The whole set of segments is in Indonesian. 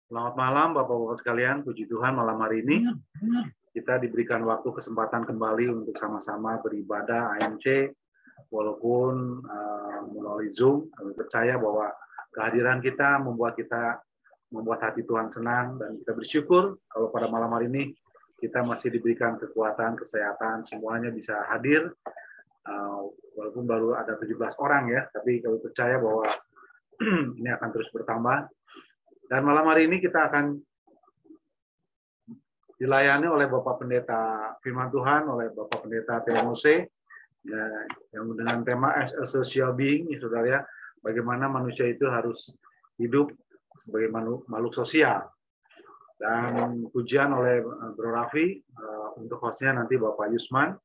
Selamat malam Bapak-Bapak sekalian, puji Tuhan malam hari ini kita diberikan waktu kesempatan kembali untuk sama-sama beribadah AMC walaupun melalui Zoom. Kami percaya bahwa kehadiran kita membuat hati Tuhan senang dan kita bersyukur kalau pada malam hari ini kita masih diberikan kekuatan, kesehatan, semuanya bisa hadir. Walaupun baru ada 17 orang ya, tapi kami percaya bahwa ini akan terus bertambah. Dan malam hari ini kita akan dilayani oleh Bapak Pendeta Firman Tuhan, oleh Bapak Pendeta Theomose, ya, yang dengan tema as a social being, ya, saudara ya, bagaimana manusia itu harus hidup sebagai makhluk sosial. Dan pujian oleh Bro Raffi, untuk hostnya nanti Bapak Yusman,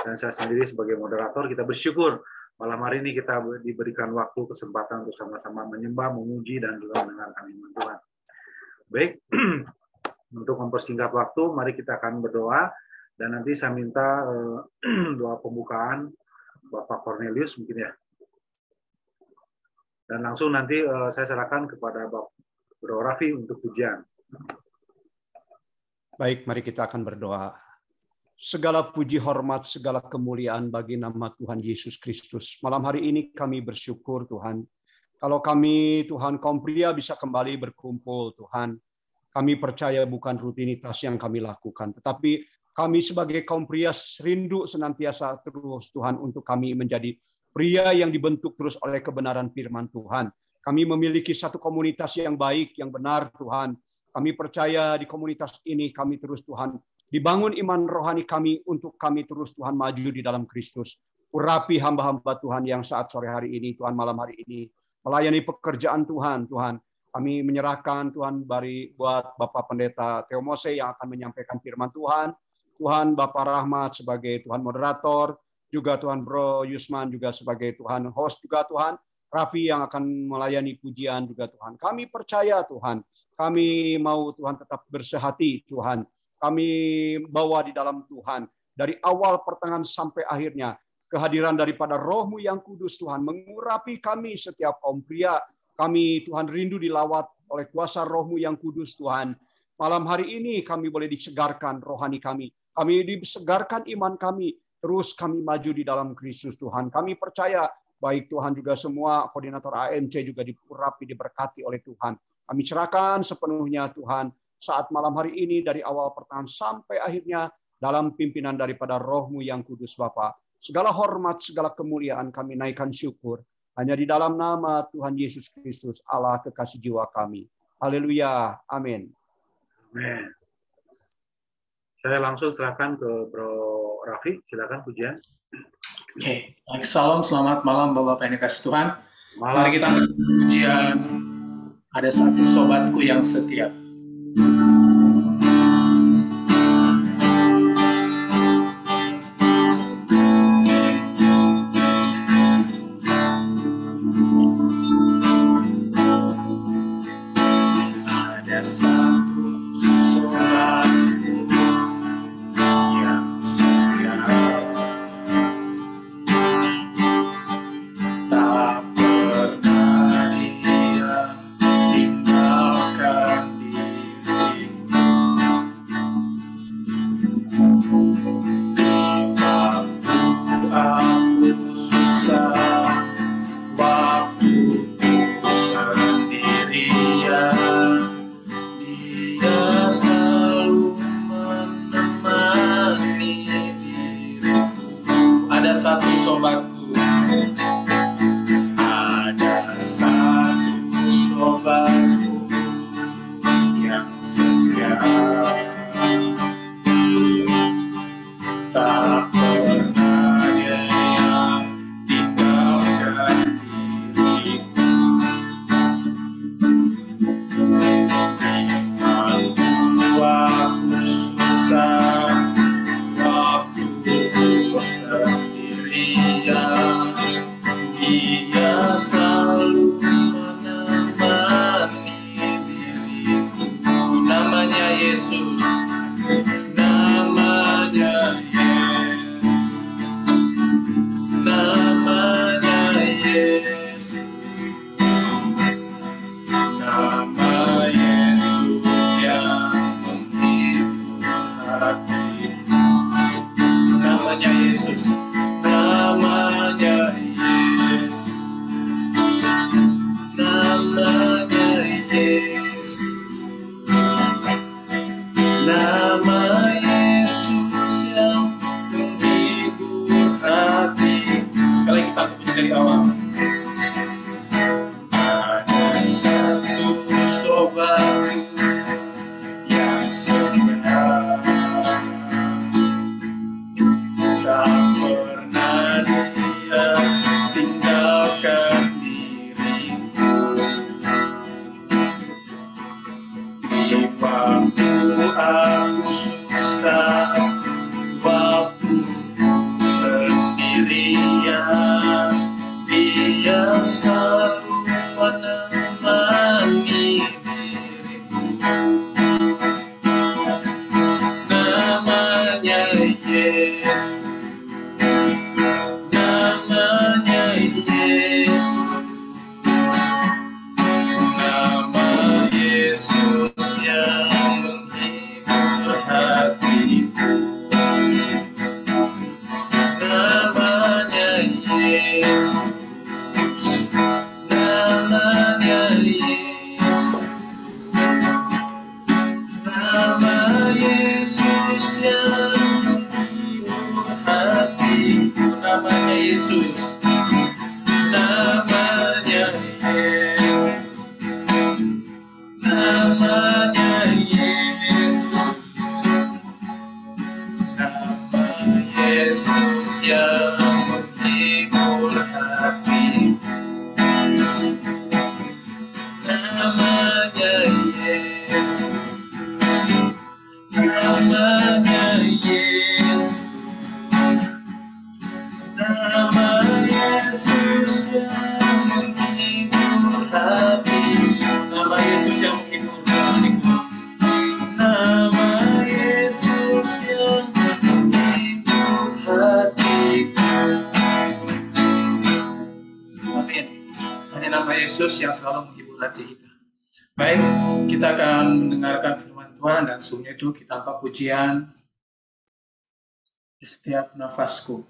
dan saya sendiri sebagai moderator. Kita bersyukur malam hari ini kita diberikan waktu, kesempatan untuk sama-sama menyembah, memuji, dan juga mendengarkan firman Tuhan. Baik, untuk mempersingkat waktu, mari kita akan berdoa, dan nanti saya minta doa pembukaan Bapak Cornelius mungkin ya. Dan langsung nanti saya serahkan kepada Bapak Bro Raffi untuk pujian. Baik, mari kita akan berdoa. Segala puji, hormat, segala kemuliaan bagi nama Tuhan Yesus Kristus. Malam hari ini kami bersyukur Tuhan. Kalau kami Tuhan kaum pria bisa kembali berkumpul Tuhan. Kami percaya bukan rutinitas yang kami lakukan. Tetapi kami sebagai kaum pria rindu senantiasa terus Tuhan untuk kami menjadi pria yang dibentuk terus oleh kebenaran firman Tuhan. Kami memiliki satu komunitas yang baik, yang benar Tuhan. Kami percaya di komunitas ini kami terus Tuhan dibangun iman rohani kami untuk kami terus Tuhan maju di dalam Kristus. Urapi hamba-hamba Tuhan yang saat sore hari ini, Tuhan malam hari ini, melayani pekerjaan Tuhan. Tuhan, kami menyerahkan Tuhan buat Bapak Pendeta Theomose yang akan menyampaikan firman Tuhan. Tuhan Bapak Rahmat sebagai Tuhan moderator, juga Tuhan Bro Yusman juga sebagai Tuhan host juga Tuhan. Raffi yang akan melayani pujian juga Tuhan. Kami percaya Tuhan, kami mau Tuhan tetap bersehati Tuhan. Kami bawa di dalam Tuhan. Dari awal pertengahan sampai akhirnya. Kehadiran daripada Roh-Mu yang kudus Tuhan. Mengurapi kami setiap kaum pria. Kami Tuhan rindu dilawat oleh kuasa Roh-Mu yang kudus Tuhan. Malam hari ini kami boleh disegarkan rohani kami. Kami disegarkan iman kami. Terus kami maju di dalam Kristus Tuhan. Kami percaya baik Tuhan juga semua koordinator AMC juga diurapi, diberkati oleh Tuhan. Kami serahkan sepenuhnya Tuhan. Saat malam hari ini dari awal pertengahan sampai akhirnya dalam pimpinan daripada Roh-Mu yang kudus Bapa. Segala hormat, segala kemuliaan kami naikkan syukur. Hanya di dalam nama Tuhan Yesus Kristus, Allah kekasih jiwa kami. Haleluya. Amin. Amin. Saya langsung serahkan ke Bro Raffi. Silakan pujian. Oke, baik. Salam, selamat malam Bapak yang dikasih Tuhan. Malam. Mari kita pujian Ada Satu Sobatku Yang Setia. Ada satu sobatku yang setia, tak pernah dia tinggalkan diriku. Waktu aku susah, waktu sendirian, dia selalu menemani diriku. Ada satu sobatku, ada satu sobatku yang setia, tak pernah dia tinggalkan diriku. Waktu aku susah, waktu sendirian, selalu menemani diriku. Namanya Yesus, namanya Yesus, nama Yesus yang menghibur hatiku. Namanya Yesus, namanya Yesus, nama Yesus yang menghibur hatiku. Namanya Yesus, namanya Yesus, namanya Yesus, nama Yesus yang menghibur hatiku. Namanya Yesus, namanya Yesus, nama Yesus yang menghibur hatiku. Nama Yesus yang menghibur hatiku. Nama Yesus yang menghibur hatiku. Amin. Hanya nama Yesus yang selalu menghibur hati kita. Baik, kita akan mendengarkan firman Tuhan dan sebelum itu kita angkat pujian di setiap nafasku.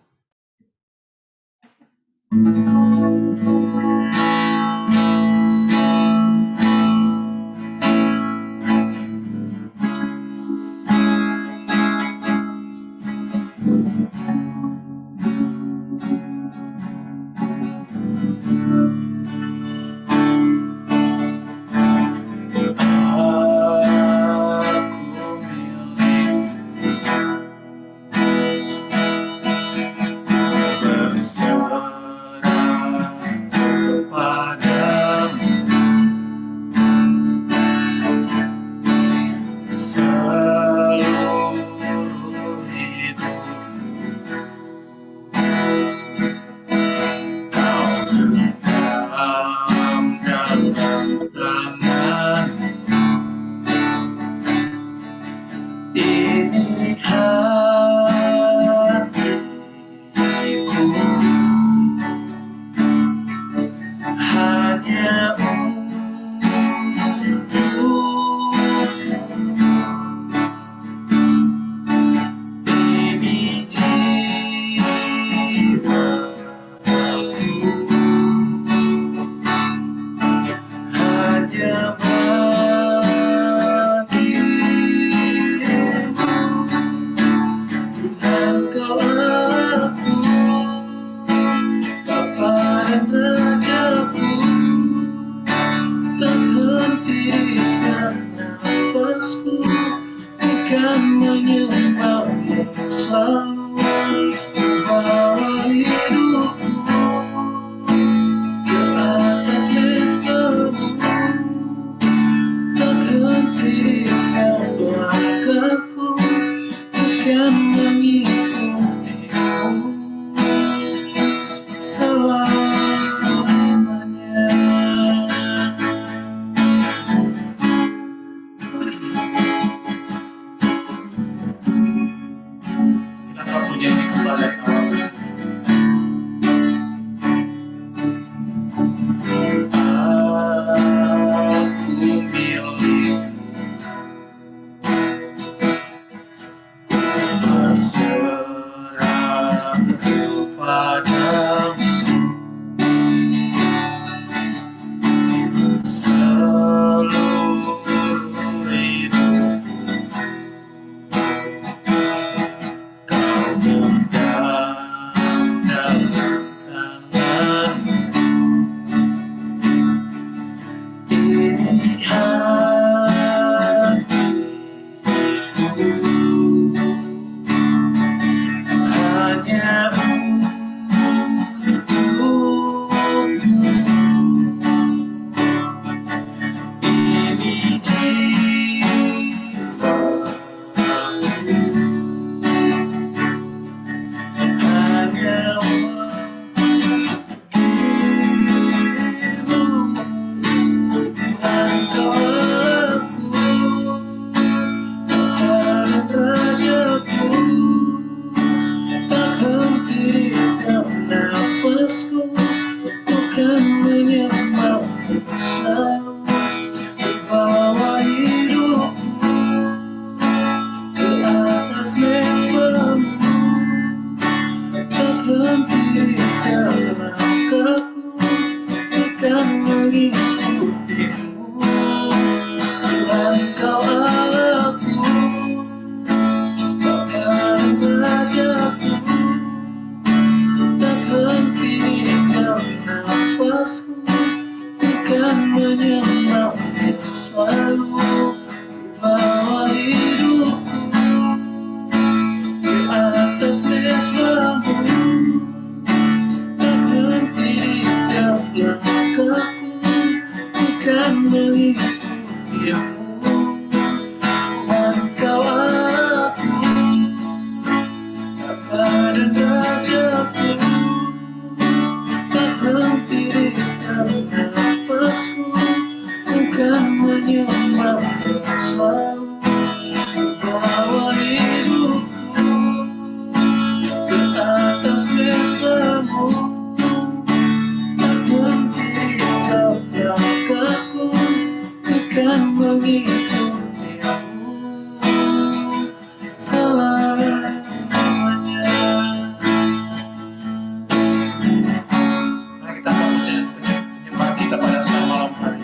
Berserah kepadamu langkahku, bukan mengikutimu. Tuhan Kau Allahku, Bapa dan Rajaku, tak henti di setiap nafasku, bukan menyembahmu selalu bawa hidupku di atas mesbamu, tak henti di setiap langkahku, bukan mengikutimu. Tuhan Kau Allahku, Bapa dan Rajaku, tak henti di setiap nafasku, bukan menyembahmu selalu bawa hidupku ke atas mesbamu, tak henti di setiap langkahku, bukan mengikutimu selamanya. Mari kita pujian penyembahan kita pada saat malam hari.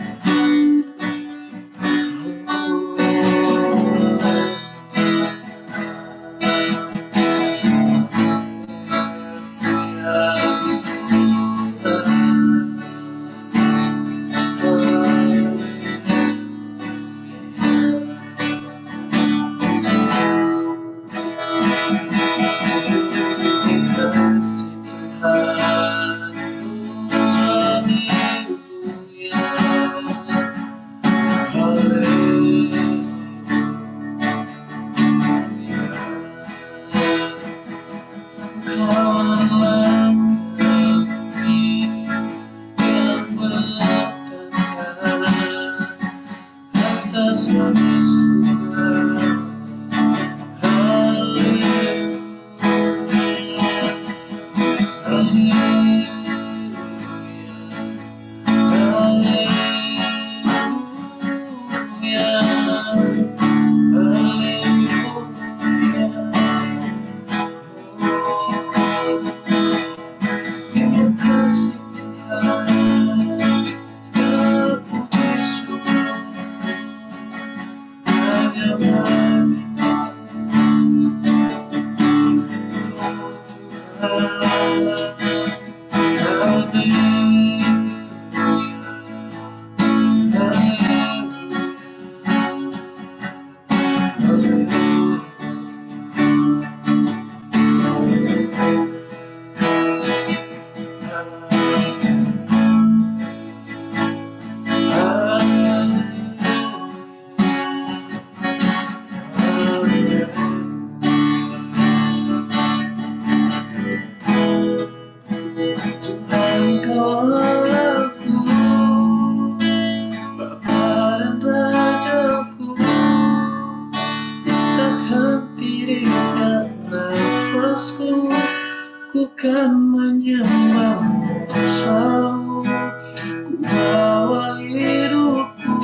Bukan menyembahmu selalu, ku bawa hidupku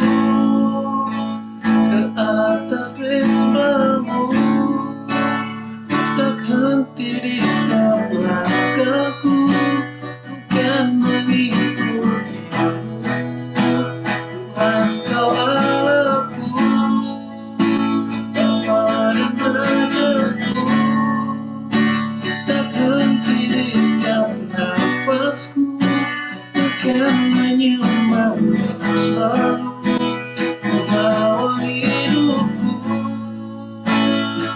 ke atas mesbamu, tak henti di setiap langkahku, bukan mengikutimu. Tuhan Kau Allahku, Bapa dan Rajaku, tak henti di setiap nafasku, bukan menyembahmu selalu, membawa hidupku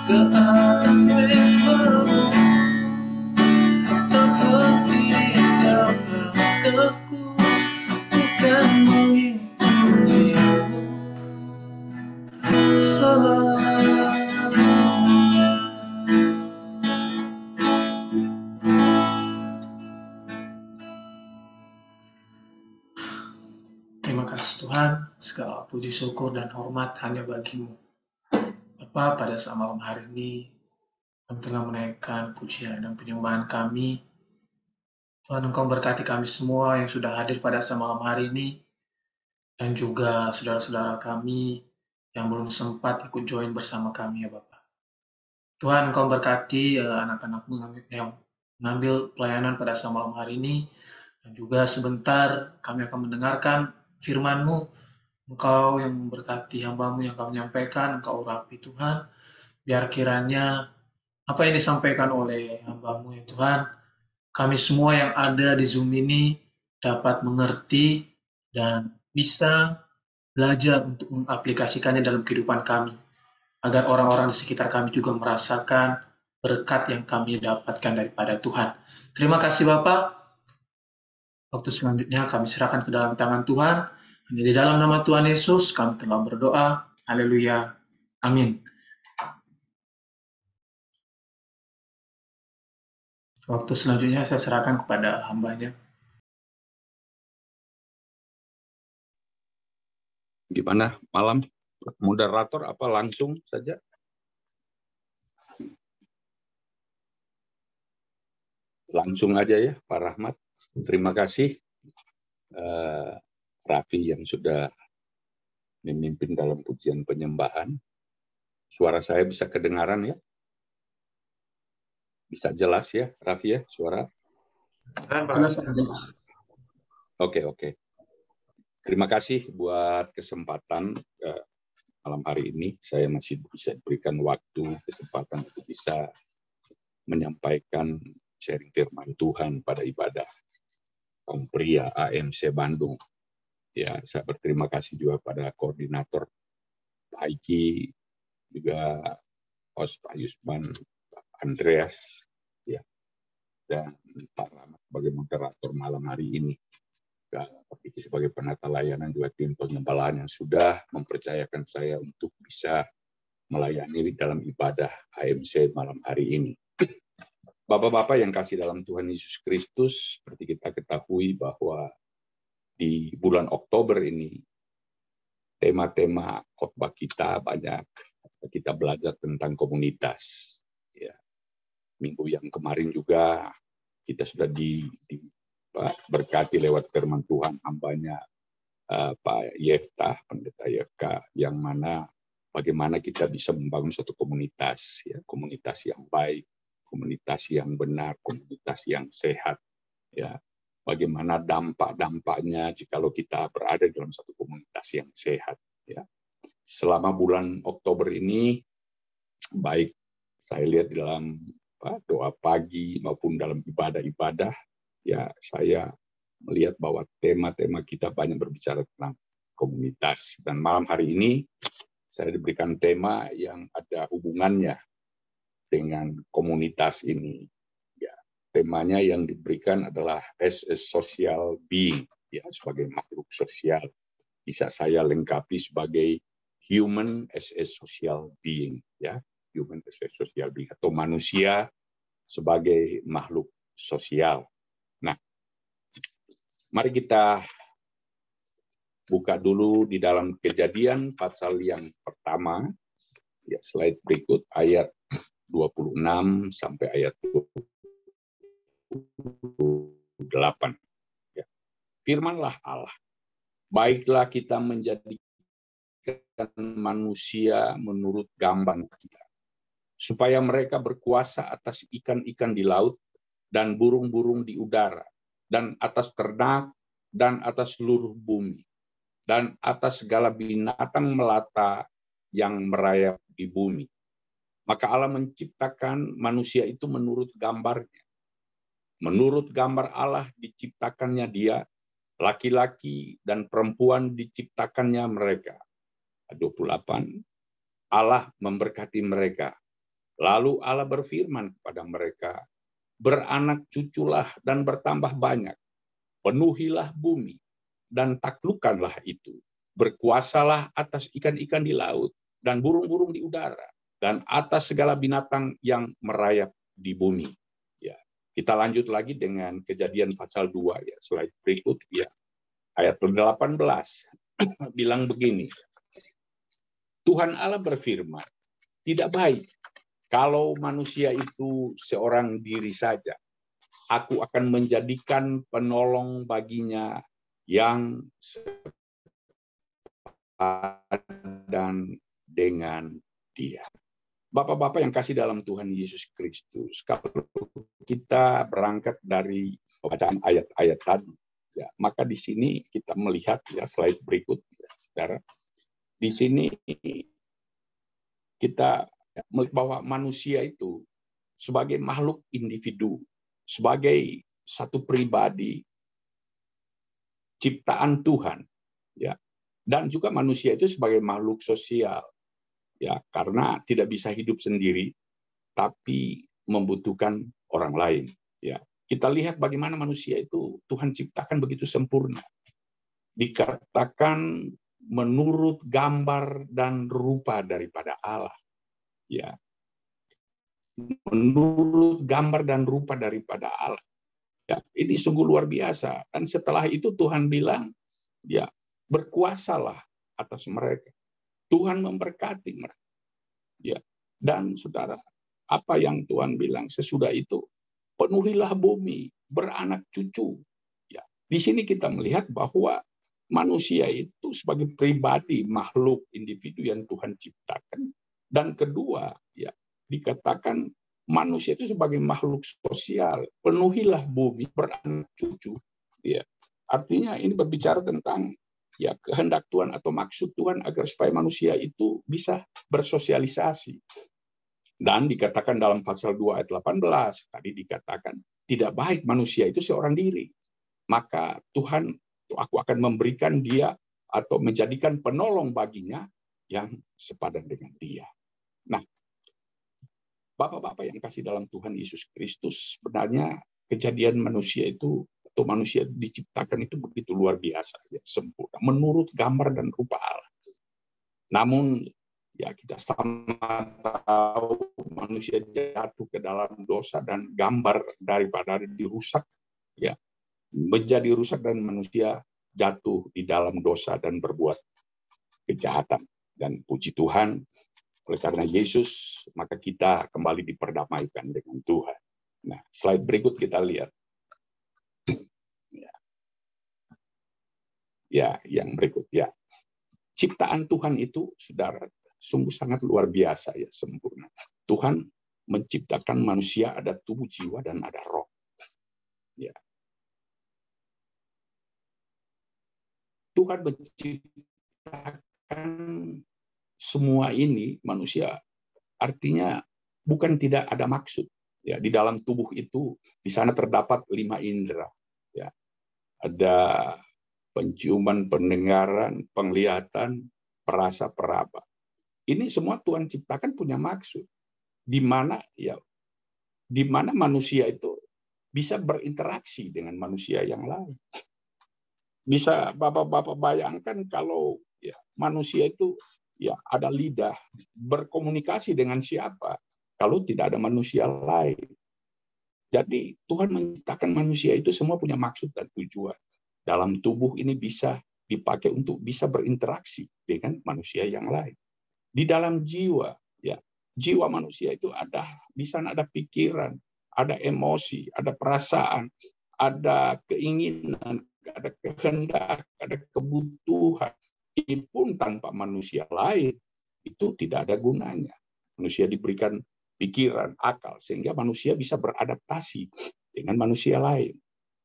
ke atas mesbamu, tak henti di setiap langkahku, bukan mengikutimu selamanya. Terima kasih Tuhan, segala puji syukur dan hormat hanya bagi-Mu. Bapa, pada saat malam hari ini, kami telah menaikkan pujian dan penyembahan kami. Tuhan, Engkau berkati kami semua yang sudah hadir pada saat malam hari ini, dan juga saudara-saudara kami yang belum sempat ikut join bersama kami ya Bapak. Tuhan, Engkau berkati anak-anak-Mu yang mengambil pelayanan pada saat malam hari ini. Dan juga sebentar kami akan mendengarkan firman-Mu. Engkau yang memberkati hamba-Mu yang kami menyampaikan, Engkau urapi Tuhan. Biar kiranya apa yang disampaikan oleh hamba-Mu ya Tuhan, kami semua yang ada di Zoom ini dapat mengerti dan bisa belajar untuk mengaplikasikannya dalam kehidupan kami, agar orang-orang di sekitar kami juga merasakan berkat yang kami dapatkan daripada Tuhan. Terima kasih Bapak. Waktu selanjutnya kami serahkan ke dalam tangan Tuhan. Hanya di dalam nama Tuhan Yesus kami telah berdoa. Haleluya. Amin. Waktu selanjutnya saya serahkan kepada hambanya. Gimana malam? Moderator apa langsung saja? Langsung aja ya, Pak Rahmat. Terima kasih Raffi yang sudah memimpin dalam pujian penyembahan. Suara saya bisa kedengaran ya? Bisa jelas ya, Raffi ya, suara? Jelas. Oke. Terima kasih buat kesempatan malam hari ini. Saya masih bisa berikan waktu, kesempatan untuk bisa menyampaikan sharing firman Tuhan pada ibadah kaum pria AMC Bandung. Ya, saya berterima kasih juga pada koordinator Pak Aiki, juga host Pak Yusman, Pak Andreas, ya, dan Pak Rahmat sebagai moderator malam hari ini. Pak Aiki sebagai penata layanan, juga tim pengembalaan yang sudah mempercayakan saya untuk bisa melayani dalam ibadah AMC malam hari ini. Bapak-bapak yang kasih dalam Tuhan Yesus Kristus, seperti kita ketahui bahwa di bulan Oktober ini, tema-tema khotbah kita banyak kita belajar tentang komunitas. Ya. Minggu yang kemarin juga kita sudah berkati lewat firman Tuhan hambanya Pak Yeftah, Pendeta Yefka, yang mana bagaimana kita bisa membangun suatu komunitas, ya, komunitas yang baik, komunitas yang benar, komunitas yang sehat, ya. Bagaimana dampak-dampaknya jikalau kita berada dalam satu komunitas yang sehat, ya. Selama bulan Oktober ini, baik saya lihat dalam doa pagi maupun dalam ibadah-ibadah, ya, saya melihat bahwa tema-tema kita banyak berbicara tentang komunitas. Dan malam hari ini saya diberikan tema yang ada hubungannya dengan komunitas ini. Ya, temanya yang diberikan adalah as a social being, ya, sebagai makhluk sosial. Bisa saya lengkapi sebagai human as a social being, ya, human as a social being, atau manusia sebagai makhluk sosial. Nah, mari kita buka dulu di dalam Kejadian pasal yang pertama, ya, slide berikut, ayat 26 sampai ayat 28. Ya. Firmanlah Allah, baiklah kita menjadikan manusia menurut gambar kita, supaya mereka berkuasa atas ikan-ikan di laut dan burung-burung di udara, dan atas ternak, dan atas seluruh bumi, dan atas segala binatang melata yang merayap di bumi. Maka Allah menciptakan manusia itu menurut gambarnya. Menurut gambar Allah diciptakannya dia, laki-laki dan perempuan diciptakannya mereka. 28. Allah memberkati mereka. Lalu Allah berfirman kepada mereka, beranak cuculah dan bertambah banyak. Penuhilah bumi dan taklukkanlah itu. Berkuasalah atas ikan-ikan di laut dan burung-burung di udara, dan atas segala binatang yang merayap di bumi. Ya, kita lanjut lagi dengan Kejadian pasal 2, ya, slide berikut, ya. Ayat 18 bilang begini. Tuhan Allah berfirman, tidak baik kalau manusia itu seorang diri saja. Aku akan menjadikan penolong baginya yang sepadan dengan dia. Bapak-bapak yang kasih dalam Tuhan Yesus Kristus, kalau kita berangkat dari bacaan ayat-ayat tadi, ya, maka di sini kita melihat ya slide berikut, ya, saudara. Di sini kita melihat bahwa manusia itu sebagai makhluk individu, sebagai satu pribadi ciptaan Tuhan, ya, dan juga manusia itu sebagai makhluk sosial, ya, karena tidak bisa hidup sendiri, tapi membutuhkan orang lain. Ya, kita lihat bagaimana manusia itu Tuhan ciptakan begitu sempurna. Dikatakan menurut gambar dan rupa daripada Allah. Ya, menurut gambar dan rupa daripada Allah. Ya, ini sungguh luar biasa. Dan setelah itu Tuhan bilang, ya, berkuasalah atas mereka. Tuhan memberkati mereka. Ya, dan saudara, apa yang Tuhan bilang sesudah itu, penuhilah bumi, beranak cucu. Ya, di sini kita melihat bahwa manusia itu sebagai pribadi, makhluk individu yang Tuhan ciptakan. Dan kedua, ya, dikatakan manusia itu sebagai makhluk sosial, penuhilah bumi, beranak cucu. Ya, artinya ini berbicara tentang ya kehendak Tuhan atau maksud Tuhan agar supaya manusia itu bisa bersosialisasi. Dan dikatakan dalam pasal 2 ayat 18, tadi dikatakan tidak baik manusia itu seorang diri. Maka Tuhan, aku akan memberikan dia atau menjadikan penolong baginya yang sepadan dengan dia. Nah, Bapak-bapak yang kasih dalam Tuhan Yesus Kristus, sebenarnya kejadian manusia itu, atau manusia diciptakan itu begitu luar biasa, ya, sempurna, menurut gambar dan rupa Allah. Namun, ya kita sama tahu manusia jatuh ke dalam dosa dan gambar daripada dirusak, ya, menjadi rusak dan manusia jatuh di dalam dosa dan berbuat kejahatan. Dan puji Tuhan, oleh karena Yesus, maka kita kembali diperdamaikan dengan Tuhan. Nah, slide berikut kita lihat. Ya, yang berikut ya. Ciptaan Tuhan itu, saudara, sungguh sangat luar biasa, ya, sempurna. Tuhan menciptakan manusia ada tubuh, jiwa, dan ada roh. Ya. Tuhan menciptakan semua ini manusia, artinya bukan tidak ada maksud. Ya, di dalam tubuh itu, di sana terdapat 5 indera. Ya. Ada penciuman, pendengaran, penglihatan, perasa, peraba. Ini semua Tuhan ciptakan punya maksud. Di mana manusia itu bisa berinteraksi dengan manusia yang lain. Bisa Bapak-bapak bayangkan kalau ya, manusia itu ya ada lidah, berkomunikasi dengan siapa kalau tidak ada manusia lain. Jadi Tuhan menciptakan manusia itu semua punya maksud dan tujuan. Dalam tubuh ini bisa dipakai untuk bisa berinteraksi dengan manusia yang lain. Di dalam jiwa, ya, jiwa manusia itu ada, di sana ada pikiran, ada emosi, ada perasaan, ada keinginan, ada kehendak, ada kebutuhan. Ini pun tanpa manusia lain itu tidak ada gunanya. Manusia diberikan pikiran, akal, sehingga manusia bisa beradaptasi dengan manusia lain.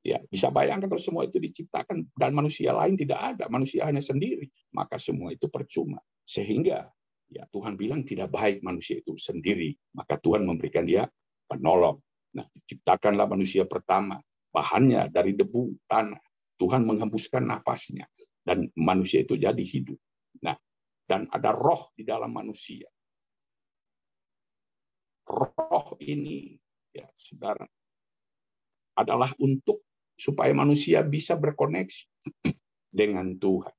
Ya, bisa bayangkan kalau semua itu diciptakan dan manusia lain tidak ada, manusia hanya sendiri, maka semua itu percuma. Sehingga ya Tuhan bilang tidak baik manusia itu sendiri, maka Tuhan memberikan dia penolong. Nah, diciptakanlah manusia pertama, bahannya dari debu tanah. Tuhan menghembuskan nafasnya dan manusia itu jadi hidup. Nah, dan ada roh di dalam manusia. Roh ini, ya saudara, adalah untuk supaya manusia bisa berkoneksi dengan Tuhan.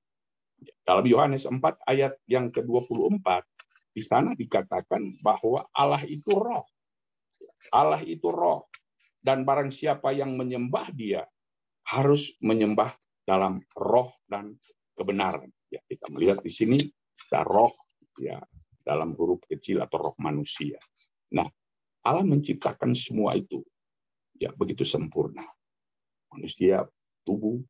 Dalam Yohanes 4 ayat yang ke-24, di sana dikatakan bahwa Allah itu roh. Allah itu roh. Dan barang siapa yang menyembah dia, harus menyembah dalam roh dan kebenaran. Ya, kita melihat di sini ada roh, ya, dalam huruf kecil atau roh manusia. Nah, Allah menciptakan semua itu ya begitu sempurna. Manusia, tubuh,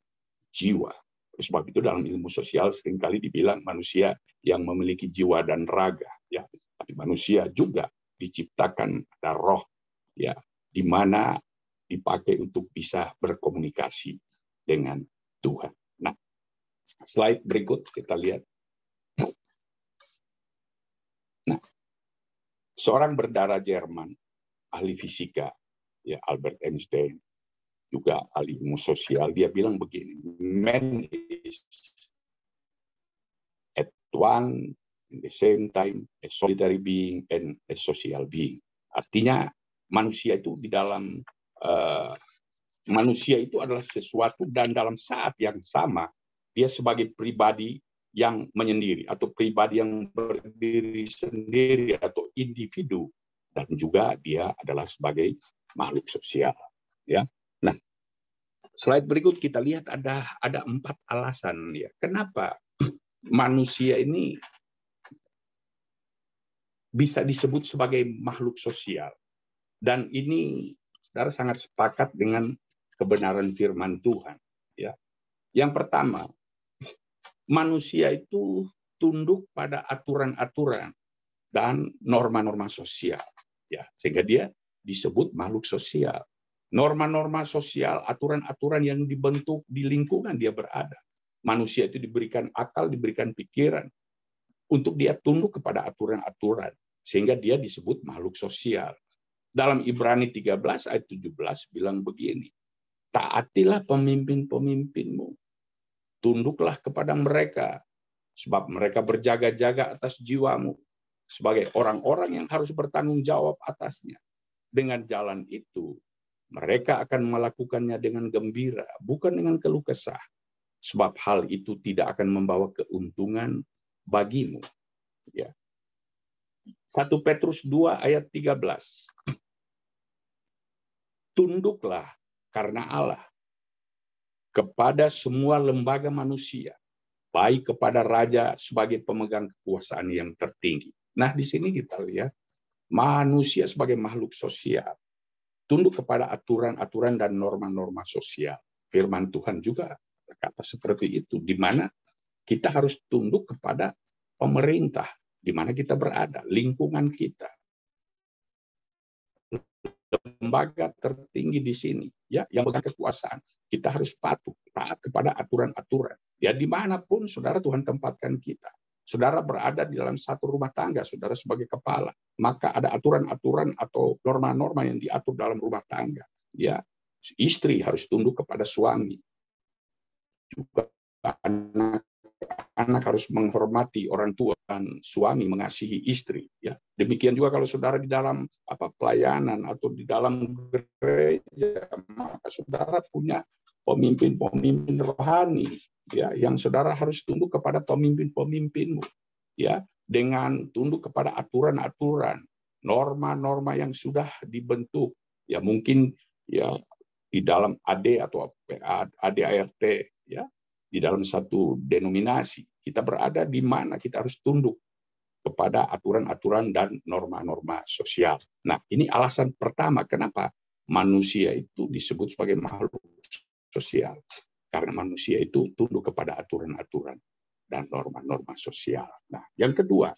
jiwa. Sebab itu dalam ilmu sosial seringkali dibilang manusia yang memiliki jiwa dan raga. ya, tapi manusia juga diciptakan ada roh, ya, di mana dipakai untuk bisa berkomunikasi dengan Tuhan. Nah, slide berikut kita lihat. Nah, seorang berdarah Jerman, ahli fisika, ya, Albert Einstein, juga ahli ilmu sosial, dia bilang begini, man is at one in the same time a solitary being and a social being. Artinya manusia itu di dalam manusia itu adalah sesuatu dan dalam saat yang sama dia sebagai pribadi yang menyendiri atau pribadi yang berdiri sendiri atau individu, dan juga dia adalah sebagai makhluk sosial, ya. Nah, slide berikut kita lihat ada 4 alasan, ya, kenapa manusia ini bisa disebut sebagai makhluk sosial. Dan ini saudara sangat sepakat dengan kebenaran firman Tuhan, ya. Yang pertama, manusia itu tunduk pada aturan-aturan dan norma-norma sosial, ya, sehingga dia disebut makhluk sosial. Norma-norma sosial, aturan-aturan yang dibentuk di lingkungan dia berada. Manusia itu diberikan akal, diberikan pikiran untuk dia tunduk kepada aturan-aturan, sehingga dia disebut makhluk sosial. Dalam Ibrani 13 ayat 17 bilang begini, taatilah pemimpin-pemimpinmu, tunduklah kepada mereka, sebab mereka berjaga-jaga atas jiwamu, sebagai orang-orang yang harus bertanggung jawab atasnya. Dengan jalan itu, mereka akan melakukannya dengan gembira, bukan dengan keluh kesah, sebab hal itu tidak akan membawa keuntungan bagimu. Ya. 1 Petrus 2 ayat 13. Tunduklah karena Allah kepada semua lembaga manusia, baik kepada raja sebagai pemegang kekuasaan yang tertinggi. Nah, di sini kita lihat manusia sebagai makhluk sosial tunduk kepada aturan-aturan dan norma-norma sosial. Firman Tuhan juga berkata seperti itu, di mana kita harus tunduk kepada pemerintah di mana kita berada, lingkungan kita, lembaga tertinggi di sini, ya, yang memegang kekuasaan. Kita harus patuh, taat kepada aturan-aturan. Ya, dimanapun saudara Tuhan tempatkan kita. Saudara berada di dalam satu rumah tangga, saudara sebagai kepala, maka ada aturan-aturan atau norma-norma yang diatur dalam rumah tangga. Ya, istri harus tunduk kepada suami. Juga anak harus menghormati orang tua, dan suami mengasihi istri, ya. Demikian juga kalau saudara di dalam pelayanan atau di dalam gereja, maka saudara punya pemimpin-pemimpin rohani, ya, yang saudara harus tunduk kepada pemimpin-pemimpinmu, ya, dengan tunduk kepada aturan-aturan, norma-norma yang sudah dibentuk, ya, mungkin ya di dalam AD atau ADART, ya, di dalam satu denominasi, kita berada di mana kita harus tunduk kepada aturan-aturan dan norma-norma sosial. Nah, ini alasan pertama kenapa manusia itu disebut sebagai makhluk sosial. Karena manusia itu tunduk kepada aturan-aturan dan norma-norma sosial. Nah, yang kedua,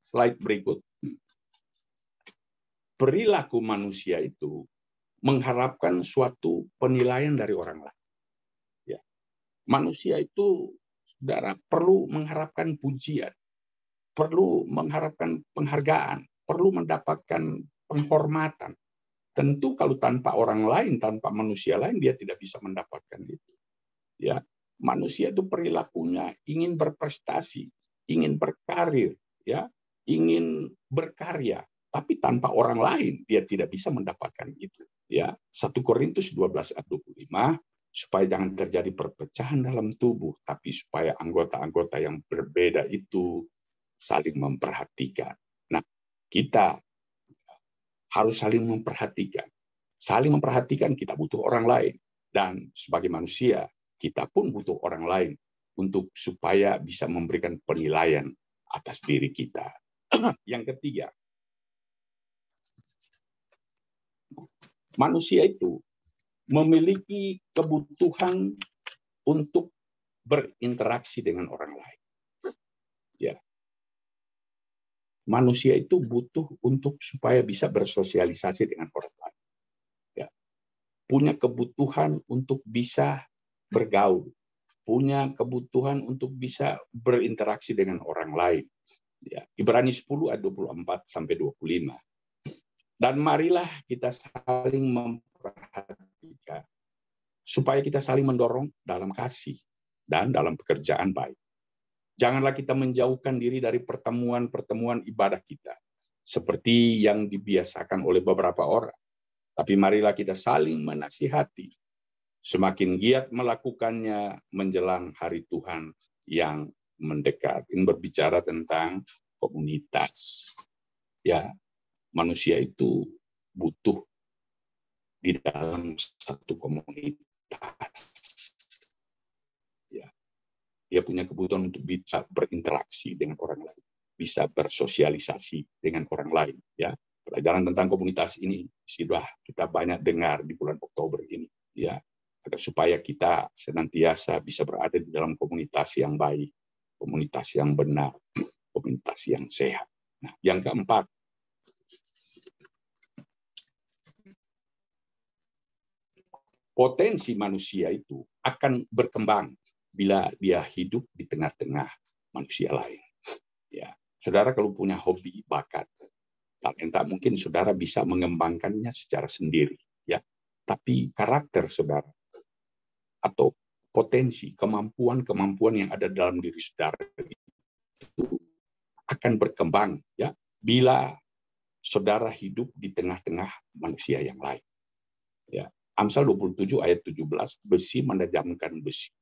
slide berikut. Perilaku manusia itu mengharapkan suatu penilaian dari orang lain. Ya. Manusia itu, saudara, perlu mengharapkan pujian, perlu mengharapkan penghargaan, perlu mendapatkan penghormatan. Tentu kalau tanpa orang lain, tanpa manusia lain, dia tidak bisa mendapatkan itu. Ya, manusia itu perilakunya ingin berprestasi, ingin berkarir, ya, ingin berkarya, tapi tanpa orang lain dia tidak bisa mendapatkan itu. Ya, 1 Korintus 12 ayat 25, supaya jangan terjadi perpecahan dalam tubuh, tapi supaya anggota-anggota yang berbeda itu saling memperhatikan. Nah, kita harus saling memperhatikan. Saling memperhatikan, kita butuh orang lain. Dan sebagai manusia, kita pun butuh orang lain untuk supaya bisa memberikan penilaian atas diri kita. Yang ketiga, manusia itu memiliki kebutuhan untuk berinteraksi dengan orang lain. Ya. Manusia itu butuh untuk supaya bisa bersosialisasi dengan orang lain. Ya. Punya kebutuhan untuk bisa bergaul, punya kebutuhan untuk bisa berinteraksi dengan orang lain. Ya. Ibrani 10 ayat 24 sampai 25. Dan marilah kita saling memperhatikan supaya kita saling mendorong dalam kasih dan dalam pekerjaan baik. Janganlah kita menjauhkan diri dari pertemuan-pertemuan ibadah kita, seperti yang dibiasakan oleh beberapa orang. Tapi marilah kita saling menasihati, semakin giat melakukannya menjelang hari Tuhan yang mendekat. Ini berbicara tentang komunitas. Ya, manusia itu butuh di dalam satu komunitas. Ya. Dia punya kebutuhan untuk bisa berinteraksi dengan orang lain, bisa bersosialisasi dengan orang lain. Ya, pelajaran tentang komunitas ini sudah kita banyak dengar di bulan Oktober ini. Ya, agar supaya kita senantiasa bisa berada di dalam komunitas yang baik, komunitas yang benar, komunitas yang sehat. Nah, yang keempat, potensi manusia itu akan berkembang bila dia hidup di tengah-tengah manusia lain. Ya, saudara kalau punya hobi, bakat, talenta, mungkin saudara bisa mengembangkannya secara sendiri. Ya, tapi karakter saudara atau potensi, kemampuan yang ada dalam diri saudara itu akan berkembang. Ya, bila saudara hidup di tengah-tengah manusia yang lain. Ya. Amsal 27 ayat 17, besi menajamkan besi.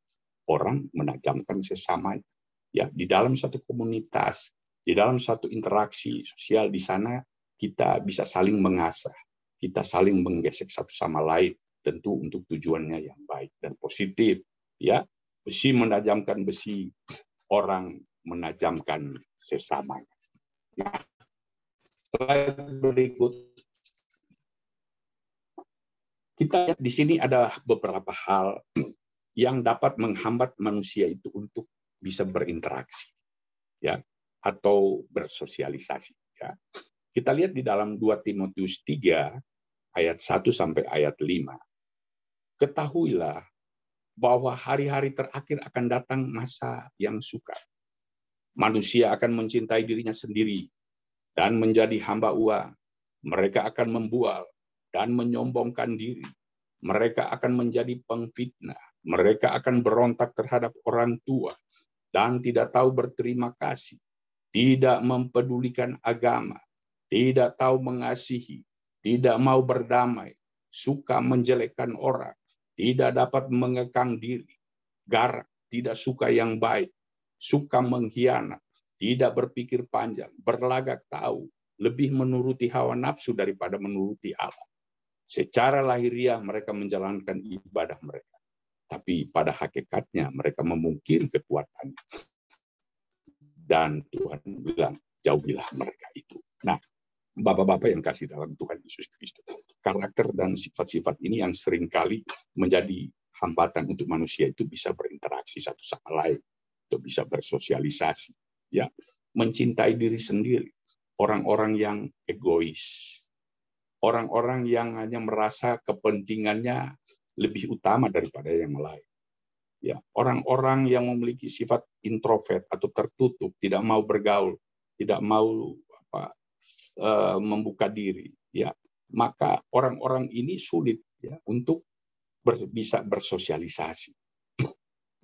Orang menajamkan sesamanya. Ya, di dalam satu komunitas, di dalam satu interaksi sosial, di sana kita bisa saling mengasah, kita saling menggesek satu sama lain, tentu untuk tujuannya yang baik dan positif. Ya, besi menajamkan besi, orang menajamkan sesamanya. Nah, slide berikut. Kita lihat di sini ada beberapa hal yang dapat menghambat manusia itu untuk bisa berinteraksi, ya, atau bersosialisasi. Ya. Kita lihat di dalam 2 Timotius 3 ayat 1 sampai ayat 5. Ketahuilah bahwa hari-hari terakhir akan datang masa yang sukar. Manusia akan mencintai dirinya sendiri dan menjadi hamba uang. Mereka akan membual dan menyombongkan diri. Mereka akan menjadi pengfitnah. Mereka akan berontak terhadap orang tua dan tidak tahu berterima kasih, tidak mempedulikan agama, tidak tahu mengasihi, tidak mau berdamai, suka menjelekkan orang, tidak dapat mengekang diri, garang, tidak suka yang baik, suka mengkhianat, tidak berpikir panjang, berlagak tahu, lebih menuruti hawa nafsu daripada menuruti Allah. Secara lahiriah mereka menjalankan ibadah mereka, tapi pada hakikatnya mereka memungkiri kekuatannya. Dan Tuhan bilang, jauhilah mereka itu. Nah, Bapak-bapak yang kasih dalam Tuhan Yesus Kristus, karakter dan sifat-sifat ini yang seringkali menjadi hambatan untuk manusia itu bisa berinteraksi satu sama lain, untuk bisa bersosialisasi, ya, mencintai diri sendiri. Orang-orang yang egois, orang-orang yang hanya merasa kepentingannya lebih utama daripada yang lain. Ya, orang-orang yang memiliki sifat introvert atau tertutup, tidak mau bergaul, tidak mau membuka diri, ya, maka orang-orang ini sulit, ya, untuk bisa bersosialisasi,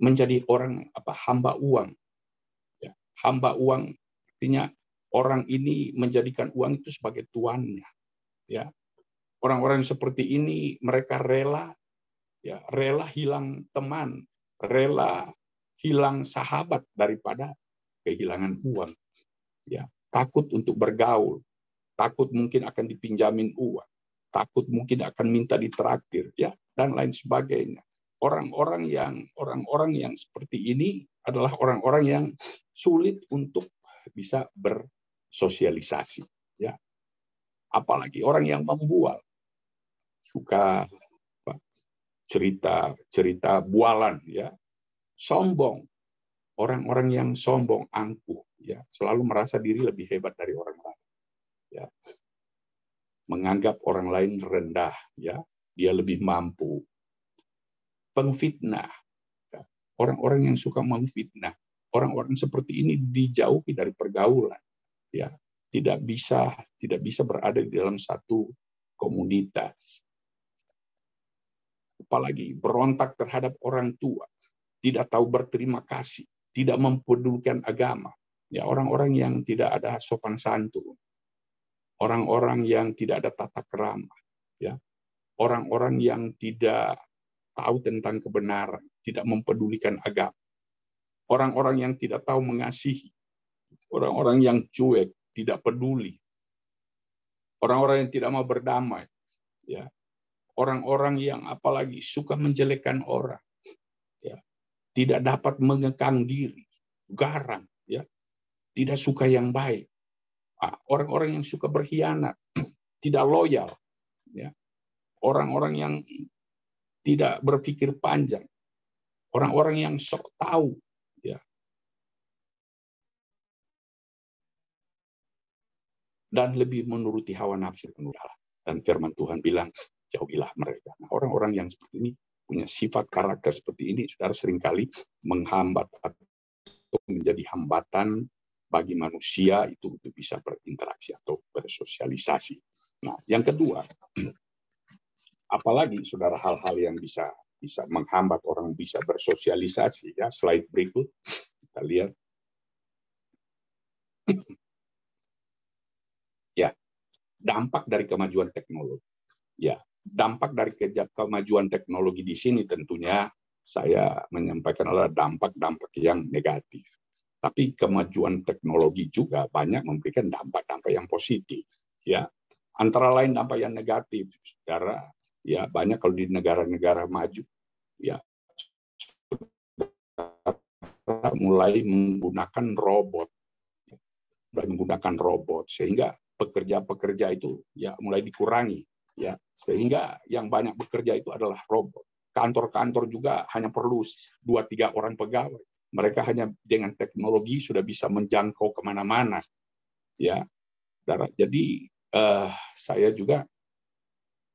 menjadi orang hamba uang. Ya, hamba uang artinya orang ini menjadikan uang itu sebagai tuannya. Ya, orang-orang seperti ini mereka rela, ya, rela hilang teman, rela hilang sahabat daripada kehilangan uang. Ya, takut untuk bergaul, takut mungkin akan dipinjamin uang, takut mungkin akan minta ditraktir, ya, dan lain sebagainya. Orang-orang yang seperti ini adalah orang-orang yang sulit untuk bisa bersosialisasi, ya. Apalagi orang yang membual, suka cerita bualan, ya, sombong. Orang-orang yang sombong, angkuh, ya, selalu merasa diri lebih hebat dari orang lain. Ya. Menganggap orang lain rendah, ya, dia lebih mampu. Pengfitnah, ya. Orang-orang yang suka memfitnah, orang-orang seperti ini dijauhi dari pergaulan, ya, tidak bisa berada di dalam satu komunitas. Apalagi berontak terhadap orang tua, tidak tahu berterima kasih, tidak mempedulikan agama. Ya, orang-orang yang tidak ada sopan santun, orang-orang yang tidak ada tata krama, ya, orang-orang yang tidak tahu tentang kebenaran, tidak mempedulikan agama, orang-orang yang tidak tahu mengasihi, orang-orang yang cuek, tidak peduli, orang-orang yang tidak mau berdamai, ya, orang-orang yang apalagi suka menjelekkan orang, ya, tidak dapat mengekang diri, garang, ya, tidak suka yang baik, orang-orang yang suka berkhianat, tidak loyal, ya, orang-orang yang tidak berpikir panjang, orang-orang yang sok tahu, ya, dan lebih menuruti hawa nafsu penudala. Dan firman Tuhan bilang, jauhilah mereka. Nah, orang-orang yang seperti ini punya sifat karakter seperti ini, saudara, seringkali menghambat atau menjadi hambatan bagi manusia itu untuk bisa berinteraksi atau bersosialisasi. Nah, yang kedua, apalagi saudara hal-hal yang bisa menghambat orang bisa bersosialisasi, ya, slide berikut kita lihat. Ya, dampak dari kemajuan teknologi. Ya, dampak dari kemajuan teknologi di sini tentunya saya menyampaikan adalah dampak-dampak yang negatif. Tapi kemajuan teknologi juga banyak memberikan dampak-dampak yang positif. Ya, antara lain dampak yang negatif, saudara, ya, banyak kalau di negara-negara maju, ya, mulai menggunakan robot, sehingga pekerja-pekerja itu, ya, mulai dikurangi, ya, sehingga yang banyak bekerja itu adalah robot. Kantor-kantor juga hanya perlu 2-3 orang pegawai. Mereka hanya dengan teknologi sudah bisa menjangkau kemana-mana, ya. Jadi saya juga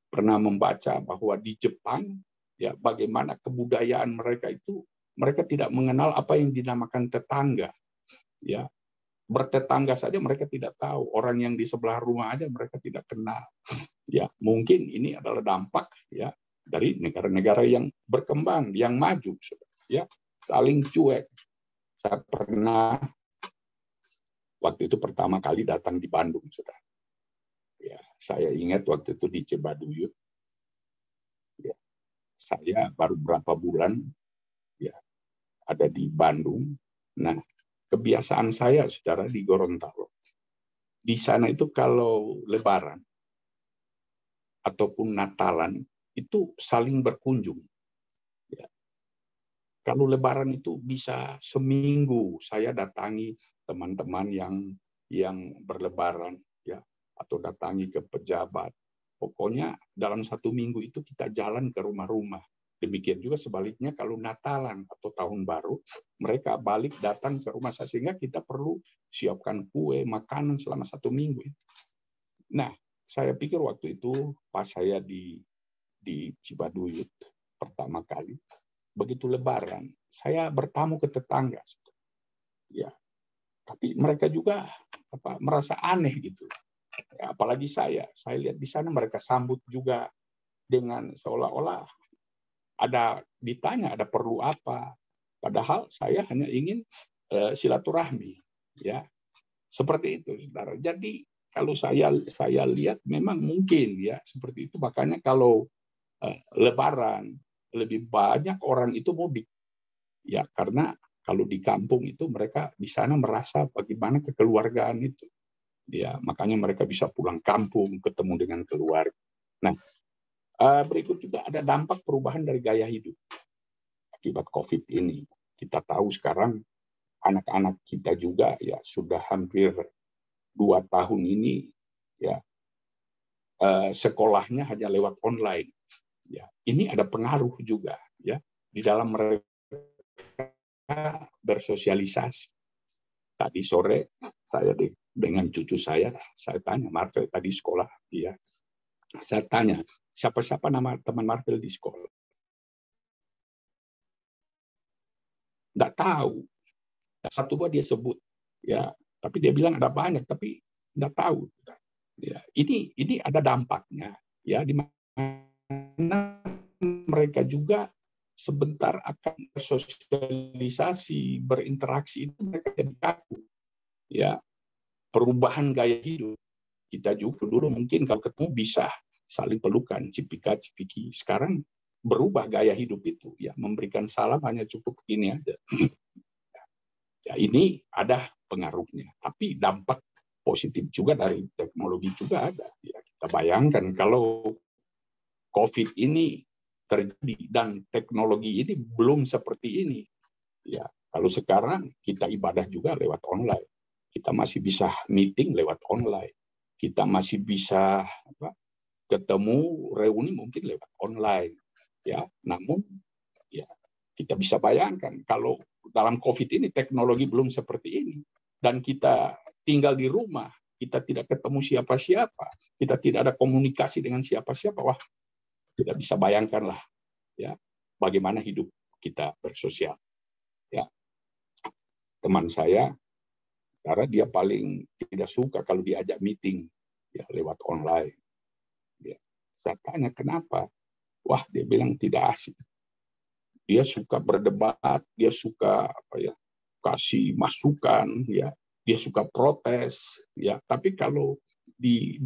pernah membaca bahwa di Jepang, ya, bagaimana kebudayaan mereka itu, mereka tidak mengenal apa yang dinamakan tetangga, ya. Bertetangga saja mereka tidak tahu, orang yang di sebelah rumah aja mereka tidak kenal, ya. Mungkin ini adalah dampak, ya, dari negara-negara yang berkembang, yang maju, ya, saling cuek. Saya pernah waktu itu pertama kali datang di Bandung, saudara. Ya, saya ingat waktu itu di Cibaduyut, ya, saya baru berapa bulan, ya, ada di Bandung. Nah, kebiasaan saya, saudara, di Gorontalo, di sana itu kalau Lebaran ataupun Natalan itu saling berkunjung. Ya. Kalau Lebaran itu bisa seminggu saya datangi teman-teman yang berlebaran, ya, atau datangi ke pejabat. Pokoknya dalam 1 minggu itu kita jalan ke rumah-rumah. Demikian juga sebaliknya kalau Natalan atau Tahun Baru, mereka balik datang ke rumah saya, sehingga kita perlu siapkan kue, makanan selama 1 minggu. Nah, saya pikir waktu itu pas saya di Cibaduyut pertama kali, begitu Lebaran, saya bertamu ke tetangga, ya. Tapi mereka juga merasa aneh gitu. Ya, apalagi saya lihat di sana mereka sambut juga dengan seolah-olah ditanya ada perlu apa, padahal saya hanya ingin silaturahmi, ya, seperti itu, saudara. Jadi kalau saya lihat memang mungkin, ya, seperti itu. Makanya kalau Lebaran lebih banyak orang itu mudik, ya, karena kalau di kampung itu mereka di sana merasa bagaimana kekeluargaan itu, ya, makanya mereka bisa pulang kampung ketemu dengan keluarga. Nah, berikut juga ada dampak perubahan dari gaya hidup akibat COVID ini. Kita tahu sekarang anak-anak kita juga, ya, sudah hampir 2 tahun ini, ya, sekolahnya hanya lewat online. Ya, ini ada pengaruh juga, ya, di dalam mereka bersosialisasi. Tadi sore saya dengan cucu saya tanya, Marvel tadi sekolah, ya. Saya tanya, siapa nama teman Marvel di sekolah? Nggak tahu. Satu dua dia sebut, ya. Tapi dia bilang ada banyak, tapi nggak tahu. Ya, ini ada dampaknya, ya, di mana mereka juga sebentar akan bersosialisasi, berinteraksi, itu mereka jadi kaku. Ya, perubahan gaya hidup. Kita juga dulu mungkin kalau ketemu bisa saling pelukan, cipika-cipiki. Sekarang berubah gaya hidup itu, ya, memberikan salam hanya cukup ini aja. Ya, ini ada pengaruhnya, tapi dampak positif juga dari teknologi juga ada. Ya, kita bayangkan kalau COVID ini terjadi dan teknologi ini belum seperti ini. Ya, kalau sekarang kita ibadah juga lewat online, kita masih bisa meeting lewat online, kita masih bisa ketemu reuni mungkin lewat online. Ya, namun ya kita bisa bayangkan kalau dalam COVID ini teknologi belum seperti ini dan kita tinggal di rumah, kita tidak ketemu siapa-siapa, kita tidak ada komunikasi dengan siapa-siapa, wah, tidak bisa bayangkan lah, ya, bagaimana hidup kita bersosial. Ya, teman saya, karena dia paling tidak suka kalau diajak meeting, ya, lewat online. Ya, saya tanya kenapa, wah, dia bilang tidak asik. Dia suka berdebat, dia suka kasih masukan, ya, dia suka protes, ya. Tapi kalau di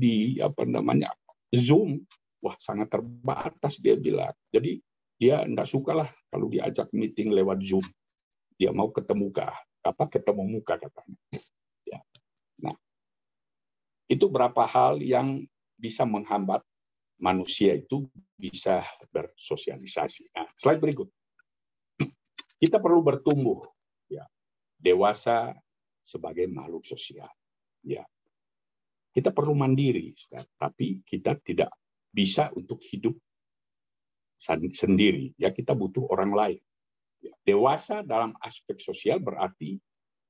Zoom, wah, sangat terbatas dia bilang. Jadi dia enggak sukalah kalau diajak meeting lewat Zoom. Dia mau ketemu muka katanya. Ya. Nah, itu berapa hal yang bisa menghambat manusia itu bisa bersosialisasi. Nah, slide berikut. Kita perlu bertumbuh, ya, dewasa sebagai makhluk sosial. Ya, kita perlu mandiri, tapi kita tidak bisa untuk hidup sendiri. Ya, kita butuh orang lain. Ya, dewasa dalam aspek sosial berarti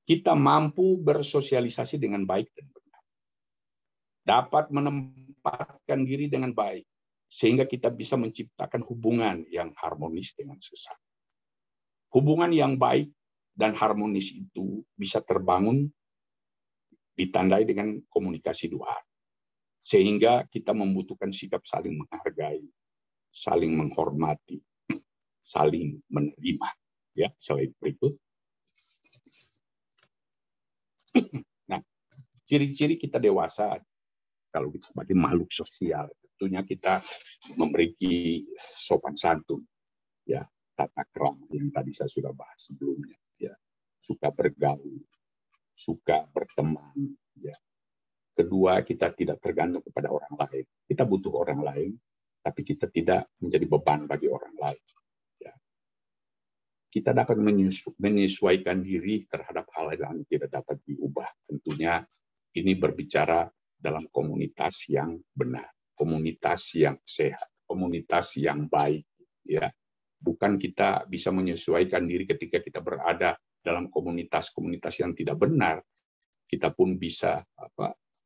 kita mampu bersosialisasi dengan baik dan benar, dapat menempatkan diri dengan baik, sehingga kita bisa menciptakan hubungan yang harmonis dengan sesama. Hubungan yang baik dan harmonis itu bisa terbangun ditandai dengan komunikasi dua arah. Sehingga kita membutuhkan sikap saling menghargai, saling menghormati, saling menerima. Ya, slide berikut. Nah, ciri-ciri kita dewasa kalau sebagai makhluk sosial, tentunya kita memiliki sopan santun, ya, tata krama yang tadi saya sudah bahas sebelumnya, ya, suka bergaul, suka berteman, ya. Kedua, kita tidak tergantung kepada orang lain. Kita butuh orang lain, tapi kita tidak menjadi beban bagi orang lain. Ya. Kita dapat menyesuaikan diri terhadap hal yang tidak dapat diubah. Tentunya ini berbicara dalam komunitas yang benar, komunitas yang sehat, komunitas yang baik. Ya. Bukan kita bisa menyesuaikan diri ketika kita berada dalam komunitas-komunitas yang tidak benar. Kita pun bisa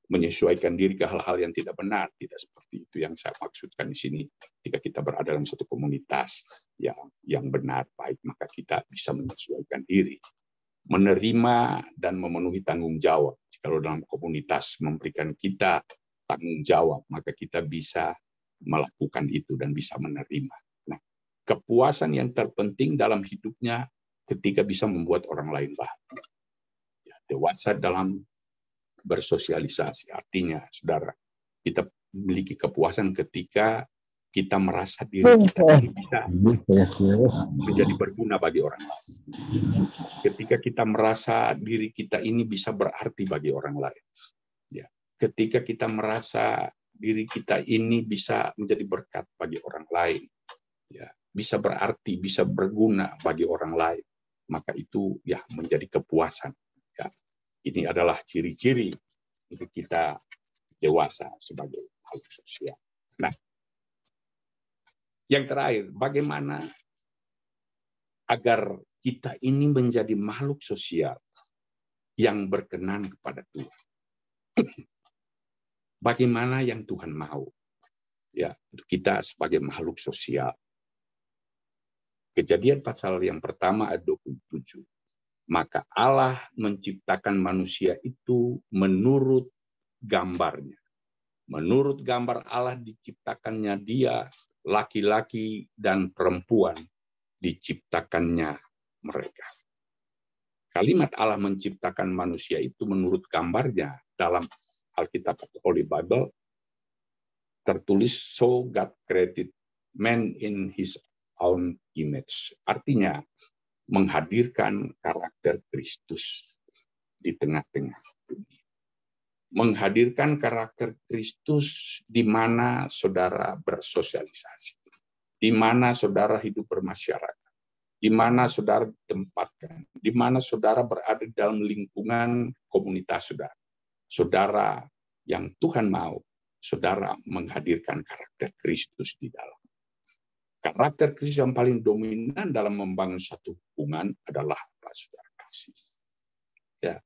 menyesuaikan diri ke hal-hal yang tidak benar. Tidak seperti itu yang saya maksudkan di sini. Ketika kita berada dalam satu komunitas yang benar, baik, maka kita bisa menyesuaikan diri. Menerima dan memenuhi tanggung jawab. Kalau dalam komunitas memberikan kita tanggung jawab, maka kita bisa melakukan itu dan bisa menerima. Nah, kepuasan yang terpenting dalam hidupnya ketika bisa membuat orang lain bahagia. Ya, dewasa dalam bersosialisasi. Artinya, saudara, kita memiliki kepuasan ketika kita merasa diri kita bisa menjadi berguna bagi orang lain. Ketika kita merasa diri kita ini bisa berarti bagi orang lain. Ya. Ketika kita merasa diri kita ini bisa menjadi berkat bagi orang lain. Ya. Bisa berarti, bisa berguna bagi orang lain. Maka itu ya menjadi kepuasan. Ya. Ini adalah ciri-ciri untuk kita dewasa sebagai makhluk sosial. Nah, yang terakhir, bagaimana agar kita ini menjadi makhluk sosial yang berkenan kepada Tuhan. Bagaimana yang Tuhan mau? Ya, untuk kita sebagai makhluk sosial. Kejadian pasal yang pertama ayat 27. Maka Allah menciptakan manusia itu menurut gambarnya. Menurut gambar Allah diciptakannya dia, laki-laki dan perempuan diciptakannya mereka. Kalimat Allah menciptakan manusia itu menurut gambarnya dalam Alkitab Holy Bible tertulis so God created man in his own image. Artinya menghadirkan karakter Kristus di tengah-tengah dunia. Menghadirkan karakter Kristus di mana saudara bersosialisasi, di mana saudara hidup bermasyarakat, di mana saudara ditempatkan, di mana saudara berada dalam lingkungan komunitas saudara. Saudara yang Tuhan mau, saudara menghadirkan karakter Kristus di dalam. Karakter Kristus yang paling dominan dalam membangun satu hubungan adalah saudara kasih. Ya.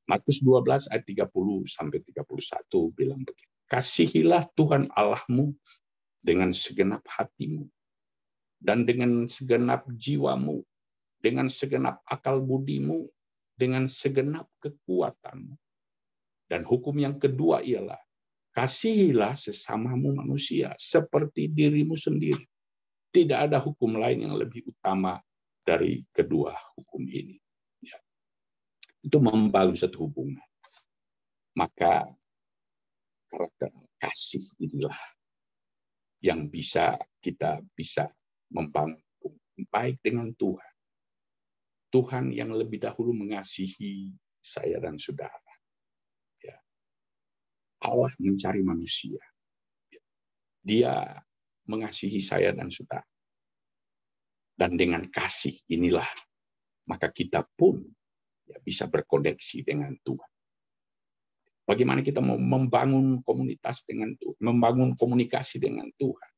Matius 12 ayat 30 sampai 31 bilang begini. Kasihilah Tuhan Allahmu dengan segenap hatimu dan dengan segenap jiwamu, dengan segenap akal budimu, dengan segenap kekuatanmu. Dan hukum yang kedua ialah kasihilah sesamamu manusia seperti dirimu sendiri. Tidak ada hukum lain yang lebih utama dari kedua hukum ini. Ya. Itu membangun satu hubungan. Maka karakter kasih inilah yang kita bisa membangun baik dengan Tuhan. Tuhan yang lebih dahulu mengasihi saya dan saudara. Ya. Allah mencari manusia. Dia mengasihi saya dan saudara. Dan dengan kasih inilah, maka kita pun bisa berkoneksi dengan Tuhan. Bagaimana kita mau membangun komunitas dengan Tuhan, membangun komunikasi dengan Tuhan.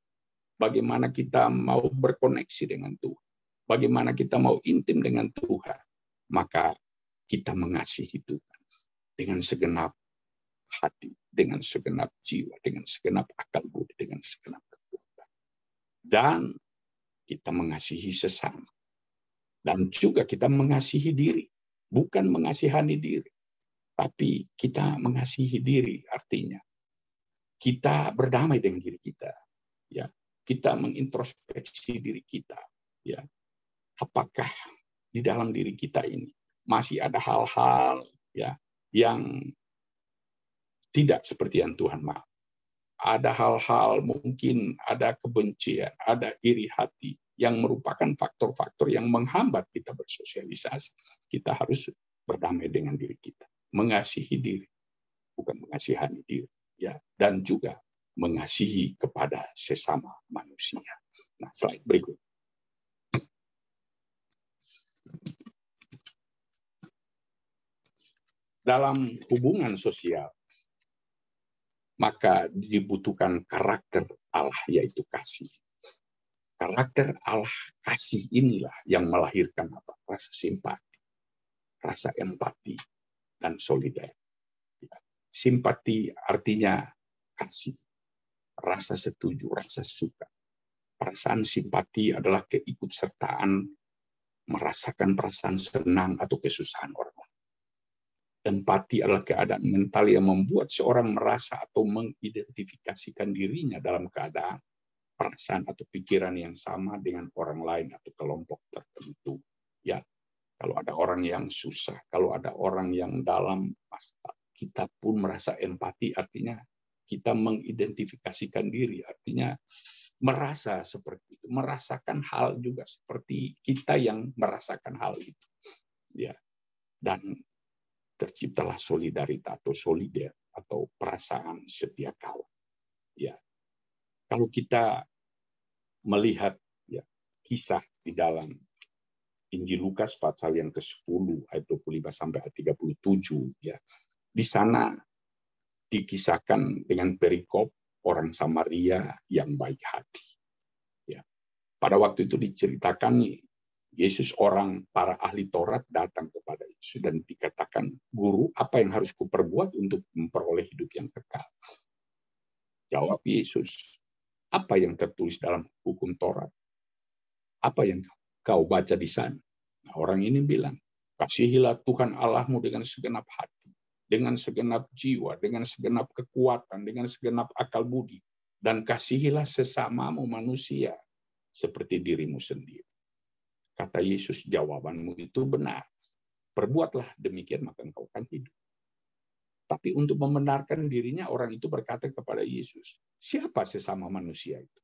Bagaimana kita mau berkoneksi dengan Tuhan. Bagaimana kita mau intim dengan Tuhan. Maka kita mengasihi Tuhan dengan segenap hati, dengan segenap jiwa, dengan segenap akal budi, dengan segenap kekuatan. Dan kita mengasihi sesama. Dan juga kita mengasihi diri. Bukan mengasihani diri. Tapi kita mengasihi diri, artinya kita berdamai dengan diri kita. Ya, kita mengintrospeksi diri kita. Ya, apakah di dalam diri kita ini masih ada hal-hal ya yang tidak seperti yang Tuhan mau. Ada hal-hal mungkin ada kebencian, ada iri hati yang merupakan faktor-faktor yang menghambat kita bersosialisasi. Kita harus berdamai dengan diri kita, mengasihi diri, bukan mengasihani diri, ya, dan juga mengasihi kepada sesama manusia. Nah, slide berikut. Dalam hubungan sosial, maka dibutuhkan karakter Allah, yaitu kasih. Karakter Allah kasih inilah yang melahirkan apa? Rasa simpati, rasa empati, dan solidaritas. Simpati artinya kasih, rasa setuju, rasa suka. Perasaan simpati adalah keikutsertaan, merasakan perasaan senang atau kesusahan orang. Empati adalah keadaan mental yang membuat seorang merasa atau mengidentifikasikan dirinya dalam keadaan, perasaan atau pikiran yang sama dengan orang lain atau kelompok tertentu. Ya, kalau ada orang yang susah, kalau ada orang yang dalam masalah, kita pun merasa empati, artinya kita mengidentifikasikan diri, artinya merasa seperti itu, merasakan hal juga seperti kita yang merasakan hal itu. Ya, dan terciptalah solidaritas atau solider atau perasaan setia kawan. Ya, kalau kita melihat ya kisah di dalam Injil Lukas pasal yang ke-10 ayat 25 sampai ayat 37, ya, di sana dikisahkan dengan perikop orang Samaria yang baik hati. Ya, pada waktu itu diceritakan Yesus, para ahli Taurat datang kepada Yesus dan dikatakan, "Guru, apa yang harus kuperbuat untuk memperoleh hidup yang kekal?" Jawab Yesus, "Apa yang tertulis dalam hukum Taurat? Apa yang kau baca di sana?" Nah, orang ini bilang, "Kasihilah Tuhan Allahmu dengan segenap hati, dengan segenap jiwa, dengan segenap kekuatan, dengan segenap akal budi, dan kasihilah sesamamu manusia seperti dirimu sendiri." Kata Yesus, "Jawabanmu itu benar. Perbuatlah demikian, maka engkau akan hidup." Tapi untuk membenarkan dirinya, orang itu berkata kepada Yesus, "Siapa sesama manusia itu?"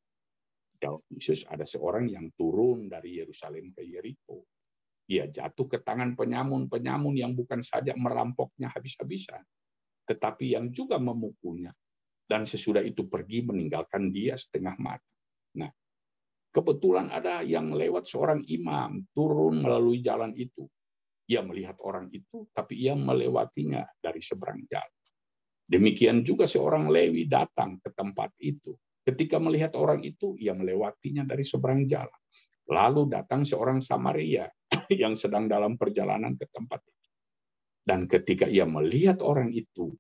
Jawab Yesus, "Ada seorang yang turun dari Yerusalem ke Yeriko. Ia jatuh ke tangan penyamun-penyamun yang bukan saja merampoknya habis-habisan, tetapi yang juga memukulnya. Dan sesudah itu pergi meninggalkan dia setengah mati." Nah, kebetulan ada yang lewat seorang imam turun melalui jalan itu. Ia melihat orang itu, tapi ia melewatinya dari seberang jalan. Demikian juga seorang Lewi datang ke tempat itu. Ketika melihat orang itu, ia melewatinya dari seberang jalan. Lalu datang seorang Samaria yang sedang dalam perjalanan ke tempat itu. Dan ketika ia melihat orang itu,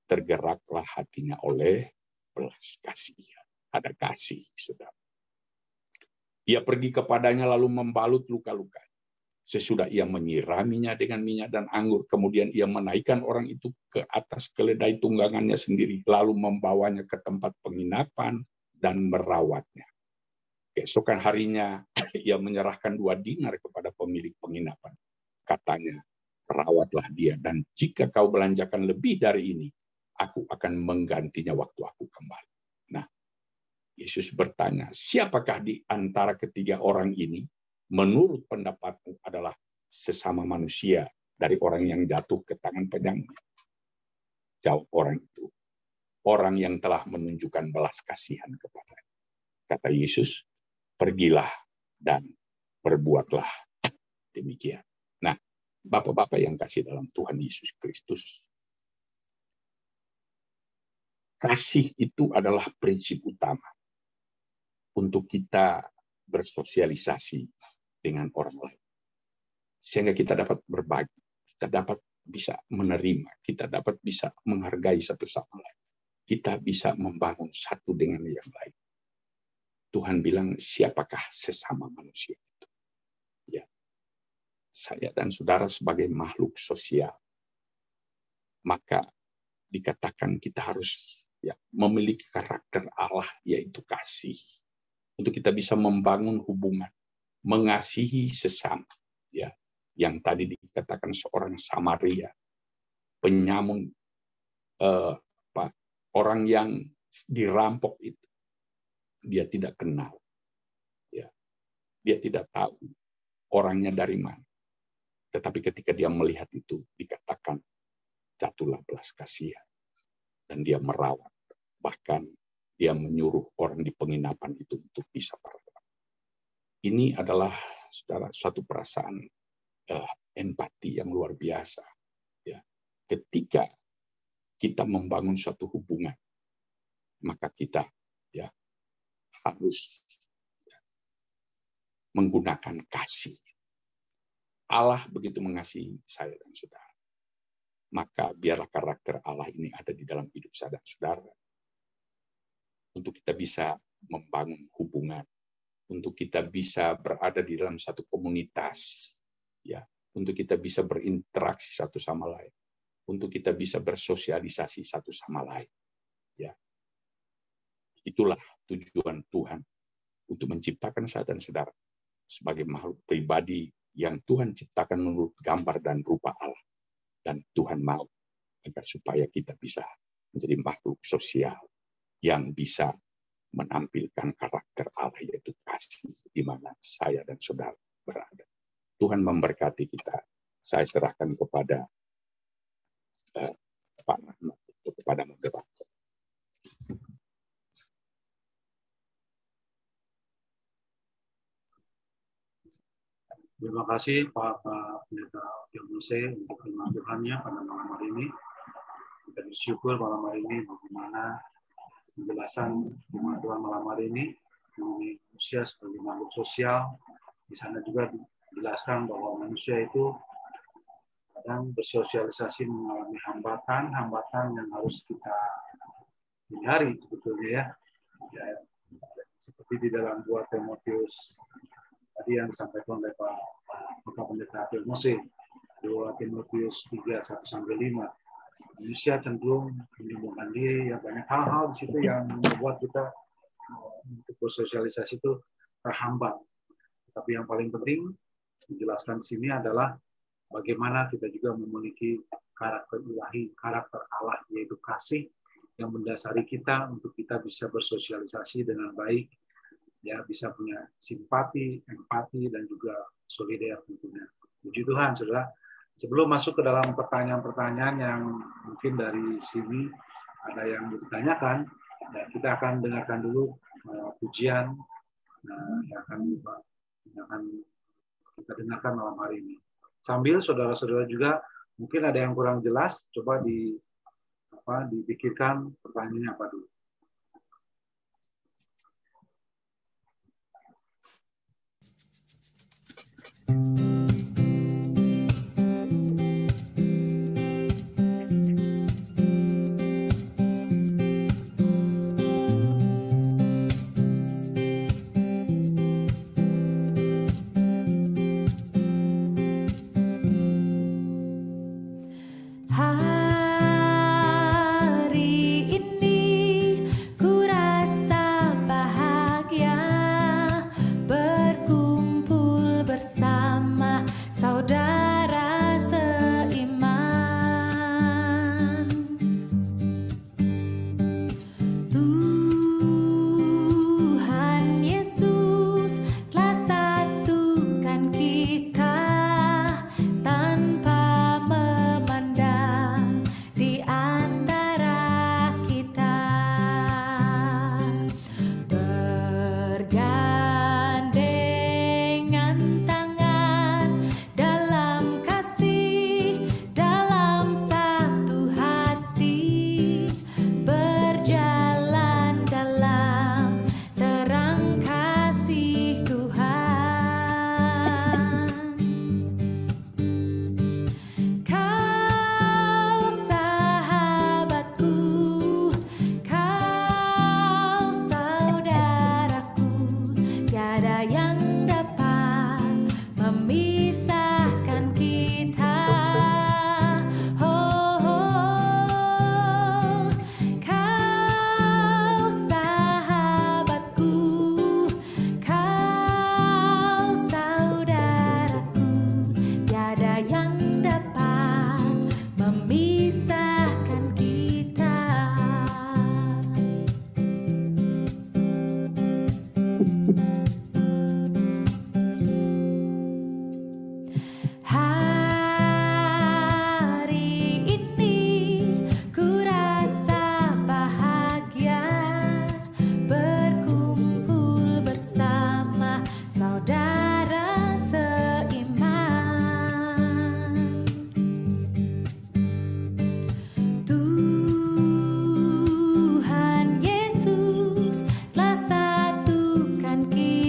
tergeraklah hatinya oleh belas kasihan. Ada kasih, saudara. Ia pergi kepadanya lalu membalut luka-luka. Sesudah ia menyiraminya dengan minyak dan anggur, kemudian ia menaikkan orang itu ke atas keledai tunggangannya sendiri, lalu membawanya ke tempat penginapan dan merawatnya. Keesokan harinya ia menyerahkan 2 dinar kepada pemilik penginapan. Katanya, "Rawatlah dia, dan jika kau belanjakan lebih dari ini, aku akan menggantinya waktu aku kembali." Nah, Yesus bertanya, "Siapakah di antara ketiga orang ini menurut pendapatmu adalah sesama manusia dari orang yang jatuh ke tangan penyamun?" Jawab orang itu, "Orang yang telah menunjukkan belas kasihan kepadanya." Kata Yesus, "Pergilah dan berbuatlah demikian." Nah, Bapak-bapak yang kasih dalam Tuhan Yesus Kristus, kasih itu adalah prinsip utama untuk kita bersosialisasi dengan orang lain. Sehingga kita dapat berbagi, kita dapat bisa menerima, kita dapat bisa menghargai satu sama lain. Kita bisa membangun satu dengan yang lain. Tuhan bilang, siapakah sesama manusia itu? Ya, saya dan saudara sebagai makhluk sosial, maka dikatakan kita harus memiliki karakter Allah, yaitu kasih. Untuk kita bisa membangun hubungan, mengasihi sesama, ya, yang tadi dikatakan seorang Samaria, penyamun, orang yang dirampok itu, dia tidak kenal, ya, dia tidak tahu orangnya dari mana, tetapi ketika dia melihat itu, dikatakan jatuhlah belas kasihan, dan dia merawat, bahkan dia menyuruh orang di penginapan itu untuk bisa merawat. Ini adalah, saudara, suatu perasaan empati yang luar biasa. Ya. Ketika kita membangun suatu hubungan, maka kita harus menggunakan kasih. Allah begitu mengasihi saya dan saudara. Maka biarlah karakter Allah ini ada di dalam hidup saya dan saudara. Untuk kita bisa membangun hubungan, untuk kita bisa berada di dalam satu komunitas, ya, untuk kita bisa berinteraksi satu sama lain, untuk kita bisa bersosialisasi satu sama lain, ya. Itulah tujuan Tuhan untuk menciptakan saya dan saudara sebagai makhluk pribadi yang Tuhan ciptakan menurut gambar dan rupa Allah, dan Tuhan mau agar supaya kita bisa menjadi makhluk sosial yang bisa menampilkan karakter Allah, yaitu kasih, di mana saya dan saudara berada. Tuhan memberkati kita. Saya serahkan kepada Pak Rahmat, kepada moderator. Terima kasih Pak Pendeta Yonuse untuk firman Tuhannya pada malam hari ini. Kita bersyukur malam hari ini bagaimana penjelasan firman Tuhan malam hari ini mengenai manusia sebagai makhluk sosial. Di sana juga menjelaskan bahwa manusia itu kadang bersosialisasi mengalami hambatan yang harus kita hindari sebetulnya ya. Seperti di dalam 2 Timotius tadi yang disampaikan oleh Bapak Pendeta Firmose, 2 Timotius 3:1-5. Manusia cenderung menyembuhkan diri, ya banyak hal-hal di situ yang membuat kita untuk bersosialisasi itu terhambat. Tapi yang paling penting dijelaskan di sini adalah bagaimana kita juga memiliki karakter ilahi, karakter Allah, yaitu kasih yang mendasari kita untuk kita bisa bersosialisasi dengan baik, ya bisa punya simpati, empati, dan juga solidar tentunya. Puji Tuhan, saudara. Sebelum masuk ke dalam pertanyaan-pertanyaan yang mungkin dari sini ada yang ditanyakan, ya, kita akan dengarkan dulu pujian yang akan kita dengarkan malam hari ini. Sambil saudara-saudara juga mungkin ada yang kurang jelas, coba dipikirkan pertanyaannya apa dulu. Tuhan Yesus telah satukan kita.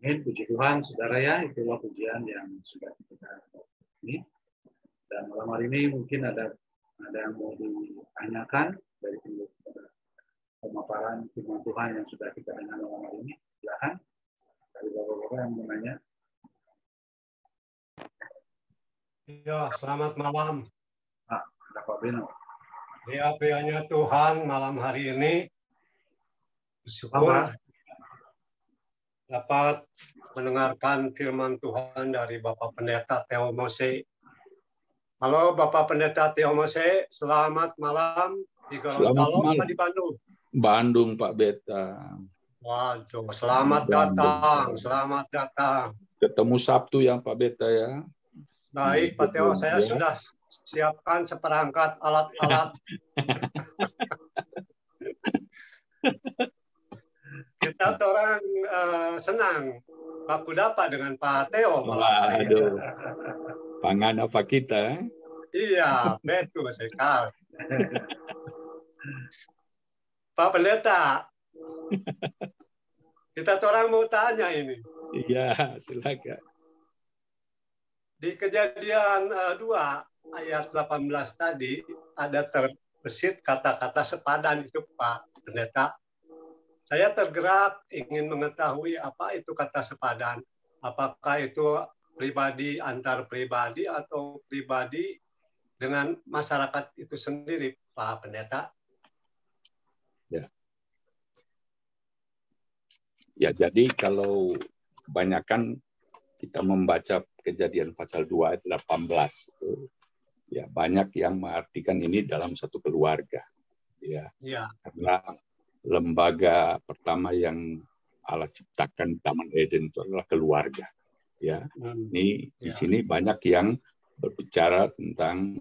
Puji Tuhan, saudara ya, itulah pujian yang sudah kita ini. Dan malam hari ini mungkin ada yang mau ditanyakan dari pemaparan firman Tuhan yang sudah kita dengar malam hari ini. Silakan dari bapak-bapak yang mau nanya. Ya, selamat malam. Ada Pak Beno. Ya, prianya Tuhan malam hari ini bersyukur dapat mendengarkan firman Tuhan dari Bapak Pendeta Theo Mose. Halo Bapak Pendeta Theo Mose, selamat malam di Gorontalo atau di Bandung? Bandung, Pak Beta. Waduh, selamat datang, selamat datang. Ketemu Sabtu ya Pak Beta ya. Baik Pak Theo, saya sudah siapkan seperangkat alat-alat. Kita orang senang baku dapat dengan Pak Theo. Waduh, pangan apa kita? Iya, betul sekali. Pak Pendeta, kita orang mau tanya ini. Iya, silakan. Di Kejadian 2 ayat 18 tadi ada terbesit kata-kata sepadan itu Pak Pendeta. Saya tergerak ingin mengetahui apa itu kata sepadan. Apakah itu pribadi antar pribadi atau pribadi dengan masyarakat itu sendiri, Pak Pendeta? Ya. Ya, jadi kalau kebanyakan kita membaca Kejadian pasal 2 ayat 18 itu, ya banyak yang mengartikan ini dalam satu keluarga. Ya. Karena lembaga pertama yang Allah ciptakan Taman Eden itu adalah keluarga. Ya, ini di sini banyak yang berbicara tentang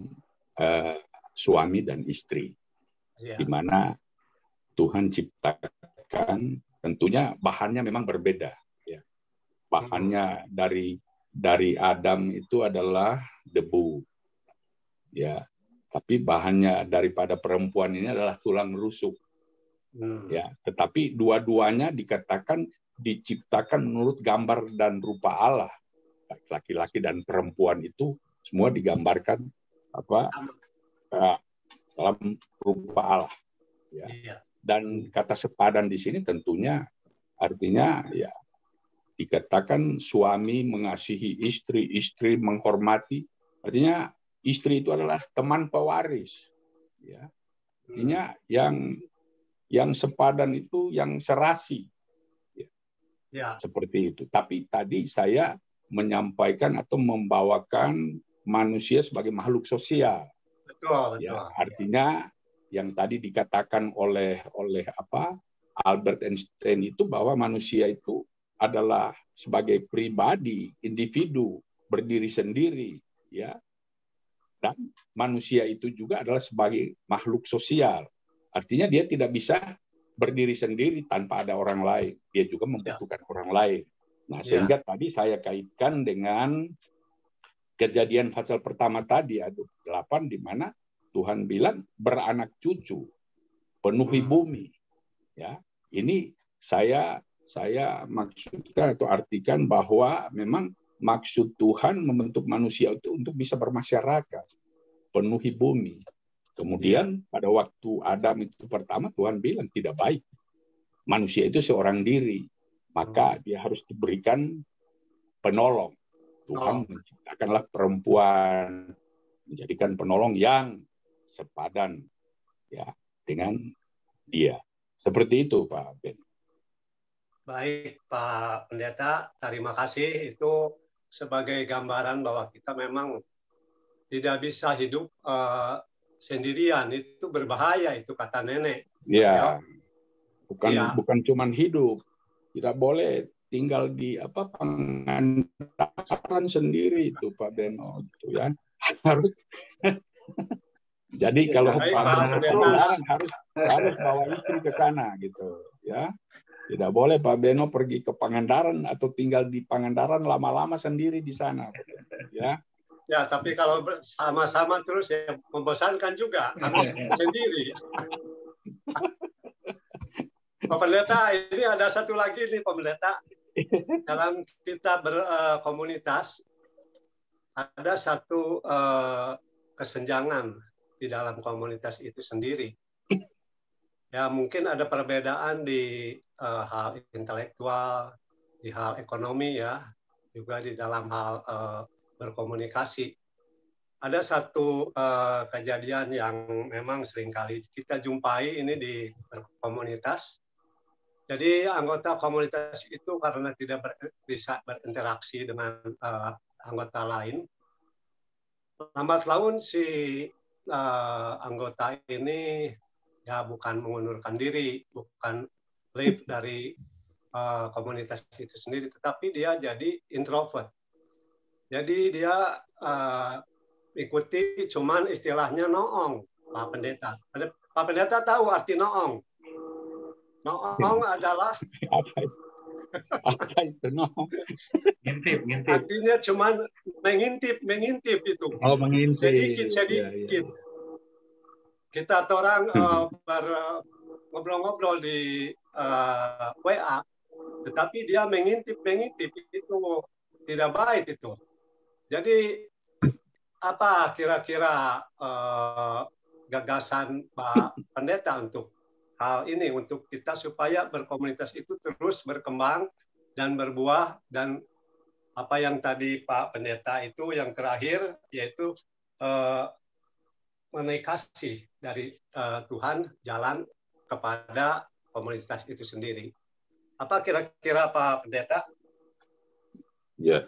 suami dan istri, di mana Tuhan ciptakan tentunya bahannya memang berbeda. Ya, bahannya dari Adam itu adalah debu. Ya, tapi bahannya daripada perempuan ini adalah tulang rusuk. Ya, tetapi dua-duanya dikatakan diciptakan menurut gambar dan rupa Allah. Laki-laki dan perempuan itu semua digambarkan dalam rupa Allah. Ya. Dan kata sepadan di sini tentunya artinya ya dikatakan suami mengasihi istri, istri menghormati. Artinya istri itu adalah teman pewaris. Ya. Artinya yang sepadan itu yang serasi. Ya. Seperti itu. Tapi tadi saya menyampaikan atau membawakan manusia sebagai makhluk sosial. Betul. Ya, artinya yang tadi dikatakan oleh Albert Einstein itu bahwa manusia itu adalah sebagai pribadi, individu, berdiri sendiri, ya. Dan manusia itu juga adalah sebagai makhluk sosial. Artinya dia tidak bisa berdiri sendiri tanpa ada orang lain. Dia juga membutuhkan orang lain. Nah, sehingga tadi saya kaitkan dengan Kejadian pasal pertama tadi, ayat 8, di mana Tuhan bilang beranak cucu, penuhi bumi. Ya, ini saya maksudkan atau artikan bahwa memang maksud Tuhan membentuk manusia itu untuk bisa bermasyarakat, penuhi bumi. Kemudian pada waktu Adam itu pertama Tuhan bilang tidak baik. Manusia itu seorang diri. Maka dia harus diberikan penolong. Tuhan menciptakanlah perempuan. Menjadikan penolong yang sepadan ya dengan dia. Seperti itu Pak Ben. Baik Pak Pendeta, terima kasih. Itu sebagai gambaran bahwa kita memang tidak bisa hidup sendirian, itu berbahaya, itu kata nenek. Ya, bukan cuman hidup, tidak boleh tinggal di Pangandaran sendiri itu Pak Beno, gitu ya. Harus. Jadi kalau Pangandaran harus bawa istri ke sana gitu, ya. Tidak boleh Pak Beno pergi ke Pangandaran atau tinggal di Pangandaran lama-lama sendiri di sana, ya. Ya, tapi kalau sama-sama terus ya membosankan juga, harus sendiri. Pak Pendeta, ini ada satu lagi nih Pak Pendeta. dalam kita berkomunitas ada satu kesenjangan di dalam komunitas itu sendiri. Ya, mungkin ada perbedaan di hal intelektual, di hal ekonomi ya, juga di dalam hal berkomunikasi. Ada satu kejadian yang memang seringkali kita jumpai ini di komunitas. Jadi anggota komunitas itu karena tidak bisa berinteraksi dengan anggota lain, lambat laun si anggota ini ya bukan mengundurkan diri, bukan leave dari komunitas itu sendiri, tetapi dia jadi introvert. Jadi dia ikuti cuman istilahnya noong, Pak Pendeta. Pak Pendeta tahu arti noong? Noong adalah apa itu noong? Ngintip. Artinya cuman mengintip itu. Oh, mengintip. Sedikit. Kita orang ngobrol-ngobrol di WA, tetapi dia mengintip itu tidak baik itu. Jadi apa kira-kira gagasan Pak Pendeta untuk hal ini, untuk kita supaya berkomunitas itu terus berkembang dan berbuah, dan apa yang tadi Pak Pendeta itu yang terakhir yaitu menaik kasih dari Tuhan jalan kepada komunitas itu sendiri. Apa kira-kira Pak Pendeta? Ya,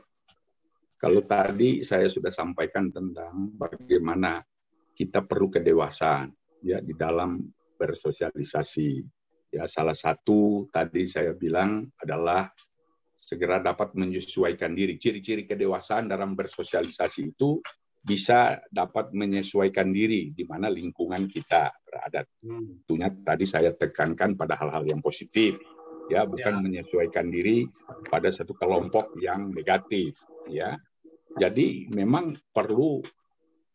kalau tadi saya sudah sampaikan tentang bagaimana kita perlu kedewasaan ya di dalam bersosialisasi. Ya, salah satu tadi saya bilang adalah segera dapat menyesuaikan diri. Ciri-ciri kedewasaan dalam bersosialisasi itu bisa dapat menyesuaikan diri di mana lingkungan kita berada. Tentunya tadi saya tekankan pada hal-hal yang positif, ya, bukan menyesuaikan diri pada satu kelompok yang negatif, ya. Jadi memang perlu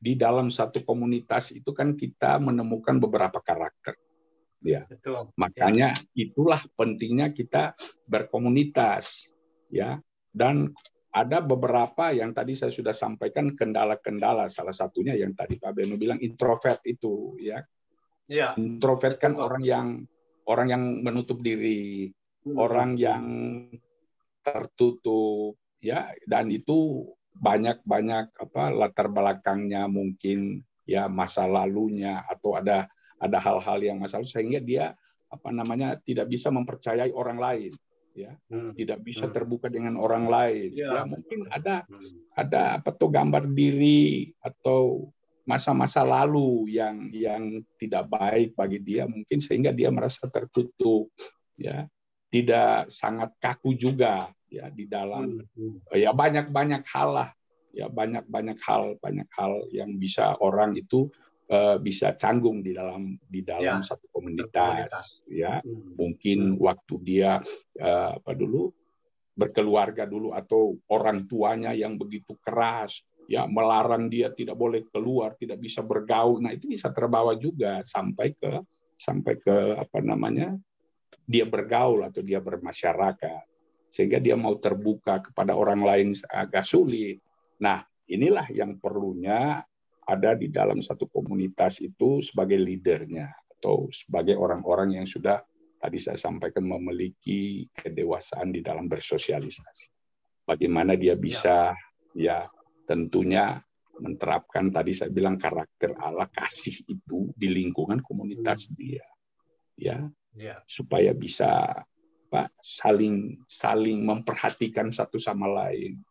di dalam satu komunitas itu kan kita menemukan beberapa karakter, ya. Betul. Makanya itulah pentingnya kita berkomunitas, ya. Dan ada beberapa yang tadi saya sudah sampaikan kendala-kendala. Salah satunya yang tadi Pak Beno bilang introvert itu, ya. Ya. Introvert kan orang yang menutup diri, orang yang tertutup, ya. Dan itu banyak latar belakangnya, mungkin ya masa lalunya, atau ada hal-hal yang masalah sehingga dia tidak bisa mempercayai orang lain, ya, tidak bisa terbuka dengan orang lain, ya, mungkin ada gambar diri atau masa-masa lalu yang tidak baik bagi dia, mungkin sehingga dia merasa tertutup, ya, tidak, sangat kaku juga, ya, di dalam ya banyak hal lah, ya, banyak hal yang bisa orang itu bisa canggung di dalam satu komunitas, ya. Mungkin waktu dia berkeluarga dulu, atau orang tuanya yang begitu keras, ya, melarang dia tidak boleh keluar, tidak bisa bergaul. Nah, itu bisa terbawa juga sampai ke dia bergaul atau dia bermasyarakat, sehingga dia mau terbuka kepada orang lain agak sulit. Nah, inilah yang perlunya ada di dalam satu komunitas itu sebagai leadernya, atau sebagai orang-orang yang sudah tadi saya sampaikan memiliki kedewasaan di dalam bersosialisasi. Bagaimana dia bisa, ya, tentunya menerapkan tadi saya bilang karakter Allah kasih itu di lingkungan komunitas dia, ya, supaya bisa saling memperhatikan satu sama lain,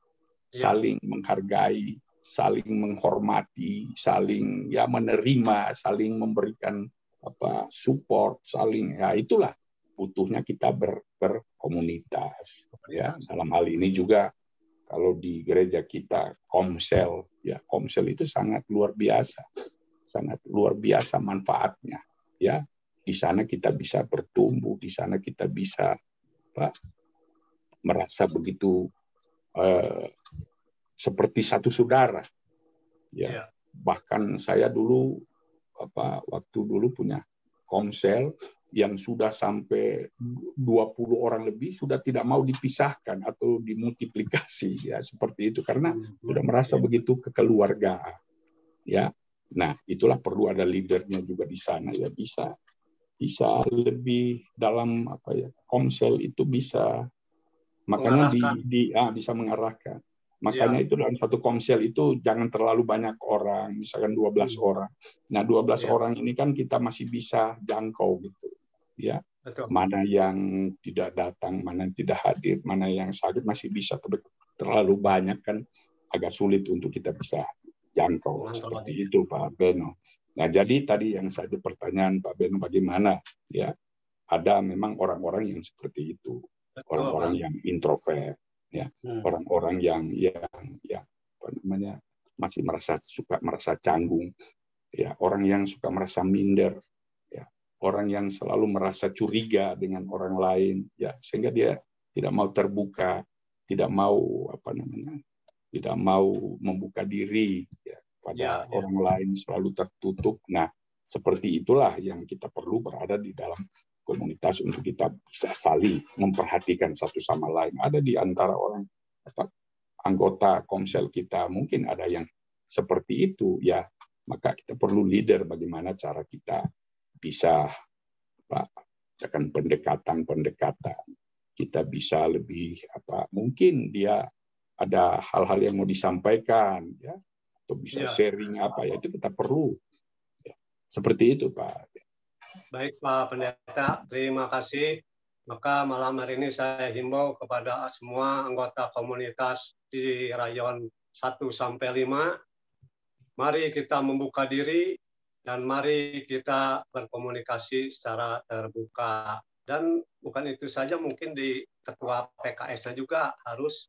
saling menghargai, saling menghormati, saling, ya, menerima, saling memberikan support, saling, ya, itulah butuhnya kita berkomunitas, ya. Dalam hal ini juga kalau di gereja kita komsel, ya, komsel itu sangat luar biasa manfaatnya, ya. Di sana kita bisa bertumbuh, di sana kita bisa merasa begitu seperti satu saudara, ya. Bahkan saya dulu waktu dulu punya komsel, yang sudah sampai 20 orang lebih sudah tidak mau dipisahkan atau dimultiplikasi, ya seperti itu, karena sudah merasa begitu kekeluargaan, ya. Nah, itulah perlu ada leadernya juga di sana, ya, bisa lebih dalam apa ya, komsel itu bisa, makanya bisa mengarahkan. Makanya itu dalam satu komsel itu jangan terlalu banyak orang, misalkan 12 orang. Nah, 12 orang ini kan kita masih bisa jangkau gitu. Ya, betul. Mana yang tidak datang, mana yang tidak hadir, mana yang sakit masih bisa, tapi terlalu banyak kan agak sulit untuk kita bisa jangkau. Seperti itu Pak Beno. Nah, jadi tadi yang saya pertanyaan Pak Beno, bagaimana ya, ada memang orang-orang yang seperti itu, orang-orang yang introvert, ya, orang-orang yang apa namanya, masih suka merasa canggung, ya, orang yang suka merasa minder, orang yang selalu merasa curiga dengan orang lain, ya, sehingga dia tidak mau terbuka, tidak mau tidak mau membuka diri, ya, pada orang lain, selalu tertutup. Nah, seperti itulah yang kita perlu berada di dalam komunitas untuk kita bisa saling memperhatikan satu sama lain. Ada di antara orang anggota komsel kita mungkin ada yang seperti itu, ya, maka kita perlu leader bagaimana cara kita bisa akan pendekatan kita bisa lebih mungkin dia ada hal-hal yang mau disampaikan, ya, atau bisa sharing ya, itu kita perlu, ya. Seperti itu Pak. Baik Pak Pendeta, terima kasih. Maka malam hari ini saya himbau kepada semua anggota komunitas di rayon 1-5, mari kita membuka diri dan mari kita berkomunikasi secara terbuka. Dan bukan itu saja, mungkin di ketua PKS-nya juga harus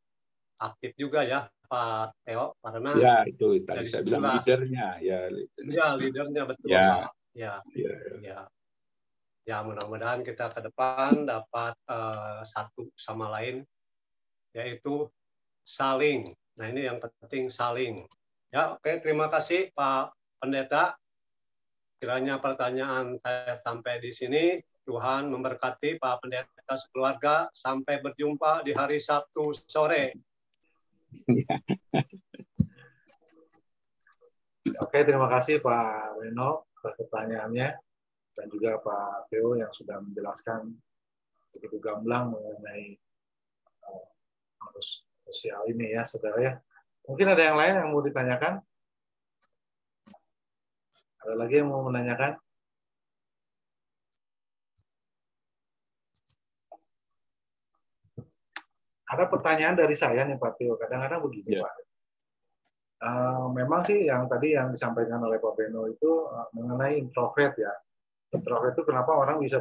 aktif juga ya Pak Theo, karena ya itu tadi saya bilang leadernya, ya. Ya, leadernya betul ya. Pak. Ya, mudah-mudahan kita ke depan dapat satu sama lain, yaitu saling. Nah, ini yang penting, saling. Ya, oke, terima kasih Pak Pendeta. Kiranya pertanyaan saya sampai di sini. Tuhan memberkati Pak Pendeta sekeluarga. Sampai berjumpa di hari Sabtu sore. Oke, terima kasih Pak Reno atas pertanyaannya, dan juga Pak Theo yang sudah menjelaskan begitu gamblang mengenai arus sosial ini ya, saudara ya. Mungkin ada yang lain yang mau ditanyakan? Ada lagi yang mau menanyakan? Ada pertanyaan dari saya nih Pak Theo. Kadang-kadang begini Pak. Memang sih yang tadi yang disampaikan oleh Pak Beno itu mengenai introvert ya. Introvert itu kenapa orang bisa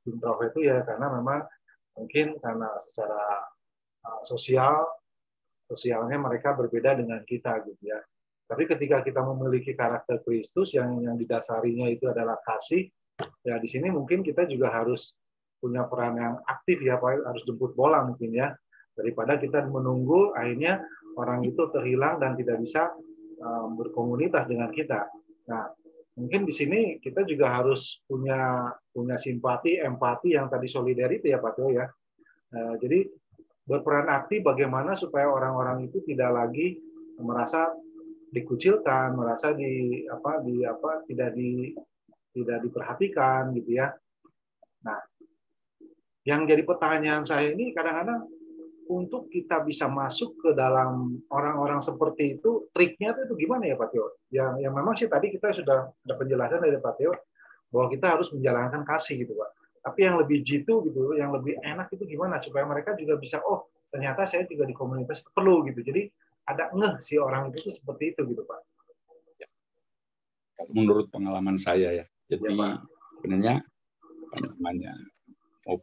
introvert itu ya, karena memang mungkin karena secara sosialnya mereka berbeda dengan kita gitu ya. Tapi ketika kita memiliki karakter Kristus yang didasarinya itu adalah kasih, ya di sini mungkin kita juga harus punya peran yang aktif ya, Pak, harus jemput bola mungkin ya, daripada kita menunggu akhirnya orang itu terhilang dan tidak bisa berkomunitas dengan kita. Nah, mungkin di sini kita juga harus punya simpati, empati yang tadi solidarity ya Pak Teo ya. Jadi berperan aktif bagaimana supaya orang-orang itu tidak lagi merasa dikucilkan, merasa tidak diperhatikan gitu ya. Nah, yang jadi pertanyaan saya ini kadang-kadang untuk kita bisa masuk ke dalam orang-orang seperti itu, triknya itu gimana ya Pak Teo? Yang memang sih tadi kita sudah ada penjelasan dari Pak Teo bahwa kita harus menjalankan kasih gitu Pak. Tapi yang lebih jitu gitu, yang lebih enak itu gimana supaya mereka juga bisa, oh ternyata saya juga di komunitas perlu gitu. Jadi ada si orang itu seperti itu gitu Pak. Menurut pengalaman saya ya, jadi sebenarnya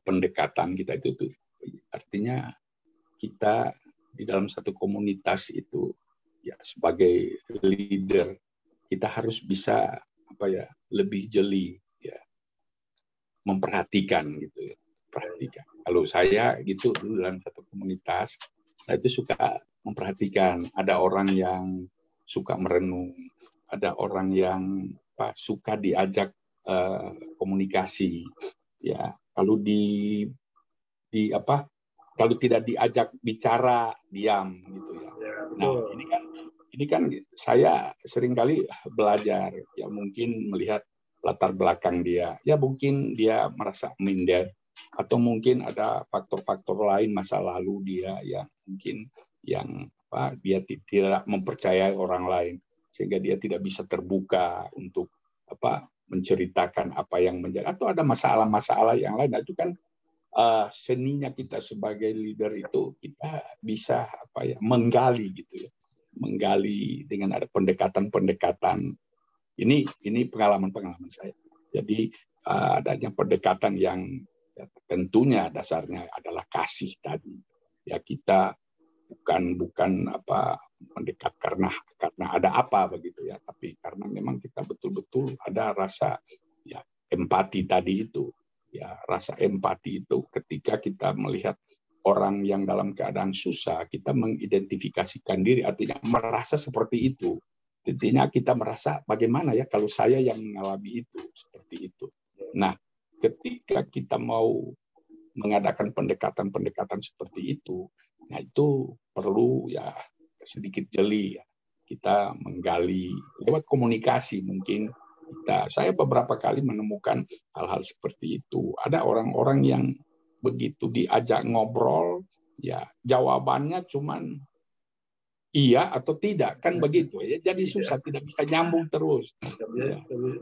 pendekatan kita itu artinya kita di dalam satu komunitas itu ya sebagai leader kita harus bisa lebih jeli ya, memperhatikan gitu ya, perhatikan. Kalau saya gitu dulu dalam satu komunitas, saya itu suka memperhatikan, ada orang yang suka merenung, ada orang yang suka diajak komunikasi. Ya, kalau kalau tidak diajak bicara diam gitu ya. Nah, ini kan saya seringkali belajar ya, mungkin melihat latar belakang dia. Ya mungkin dia merasa minder, atau mungkin ada faktor-faktor lain masa lalu dia yang mungkin dia tidak mempercayai orang lain, sehingga dia tidak bisa terbuka untuk menceritakan apa yang menjadi, atau ada masalah-masalah yang lain. Nah, itu kan seninya kita sebagai leader itu, kita bisa menggali gitu ya, menggali dengan ada pendekatan-pendekatan. Ini pengalaman saya. Jadi adanya pendekatan yang ya, tentunya dasarnya adalah kasih tadi. Ya, kita bukan mendekat karena ada apa begitu ya, tapi karena memang kita betul-betul ada rasa ya empati tadi itu. Ya, rasa empati itu ketika kita melihat orang yang dalam keadaan susah, kita mengidentifikasikan diri, artinya merasa seperti itu. Tentunya kita merasa bagaimana ya kalau saya yang mengalami itu, seperti itu. Nah, ketika kita mau mengadakan pendekatan-pendekatan seperti itu, nah itu perlu ya sedikit jeli ya. Kita menggali lewat komunikasi mungkin. Saya beberapa kali menemukan hal-hal seperti itu. Ada orang-orang yang begitu diajak ngobrol, ya jawabannya cuman iya atau tidak, kan begitu ya. Jadi susah, tidak bisa nyambung terus.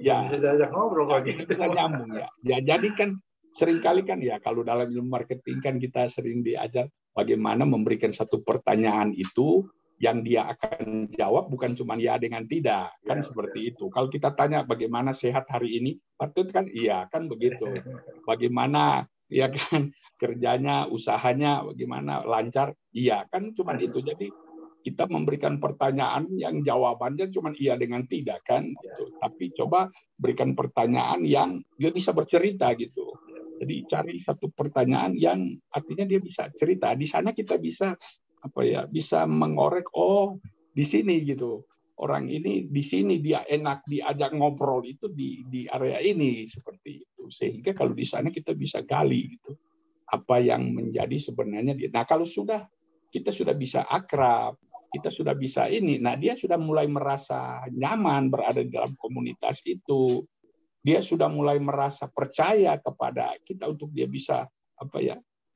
Ya, bisa diajak ngobrol kalau gitu. Bisa nyambung ya. Ya, jadi kan seringkali kan ya kalau dalam ilmu marketing kan kita sering diajar bagaimana memberikan satu pertanyaan itu yang dia akan jawab bukan cuma ya dengan tidak, kan seperti itu. Kalau kita tanya bagaimana sehat hari ini, patut kan iya, kan begitu. Bagaimana ya kan kerjanya, usahanya, bagaimana lancar, iya, kan cuma itu. Jadi kita memberikan pertanyaan yang jawabannya cuma iya dengan tidak, kan gitu. Tapi coba berikan pertanyaan yang dia bisa bercerita gitu. Jadi cari satu pertanyaan yang artinya dia bisa cerita. Di sana kita bisa bisa mengorek, oh di sini gitu, orang ini di sini dia enak diajak ngobrol itu di area ini, seperti itu. Sehingga kalau di sana kita bisa gali gitu apa yang menjadi sebenarnya dia. Nah, kalau kita sudah bisa akrab, kita sudah bisa ini, nah dia sudah mulai merasa nyaman berada di dalam komunitas itu. Dia sudah mulai merasa percaya kepada kita untuk dia bisa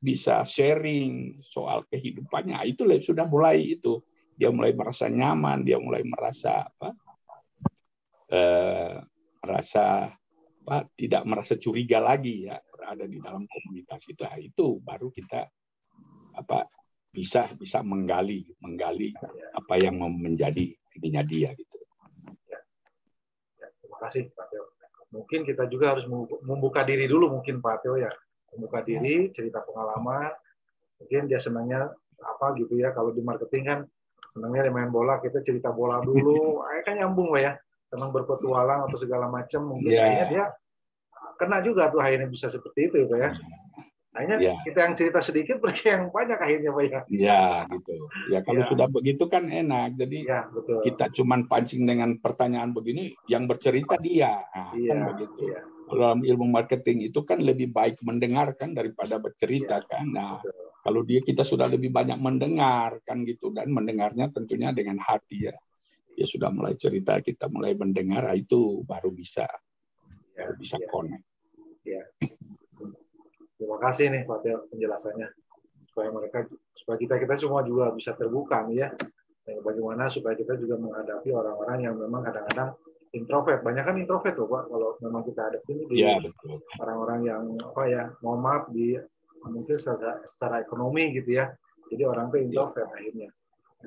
bisa sharing soal kehidupannya. Itu sudah mulai itu. Dia mulai merasa nyaman, dia mulai merasa tidak merasa curiga lagi ya berada di dalam komunitas itu. Nah, itu baru kita bisa menggali apa yang menjadi ininya dia gitu. Ya, terima kasih Pak Teo. Mungkin kita juga harus membuka diri dulu mungkin Pak Teo ya. Membuka diri, cerita pengalaman. Mungkin dia senangnya apa gitu ya. Kalau di marketing kan senangnya main bola, kita cerita bola dulu. Kan nyambung Pak ya. Senang berpetualang atau segala macam. Mungkin akhirnya dia kena juga tuh akhirnya bisa seperti itu ya Pak ya. Akhirnya kita yang cerita sedikit, mereka yang banyak akhirnya Pak ya. Ya gitu. Ya kalau sudah begitu kan enak. Jadi betul. Kita cuman pancing dengan pertanyaan begini, yang bercerita dia. Nah, kan begitu. Dalam ilmu marketing itu kan lebih baik mendengarkan daripada bercerita kan. Nah, kalau kita sudah lebih banyak mendengar kan gitu, dan mendengarnya tentunya dengan hati ya. Dia sudah mulai cerita, kita mulai mendengar, itu baru bisa connect. Ya. Terima kasih nih Pak Teo penjelasannya, supaya kita semua juga bisa terbuka nih ya. Bagaimana supaya kita juga menghadapi orang-orang yang memang kadang-kadang introvert. Banyak kan introvert loh Pak, kalau memang kita hadapi ini orang-orang yang mohon maaf mungkin secara ekonomi gitu ya. Jadi orang itu introvert akhirnya.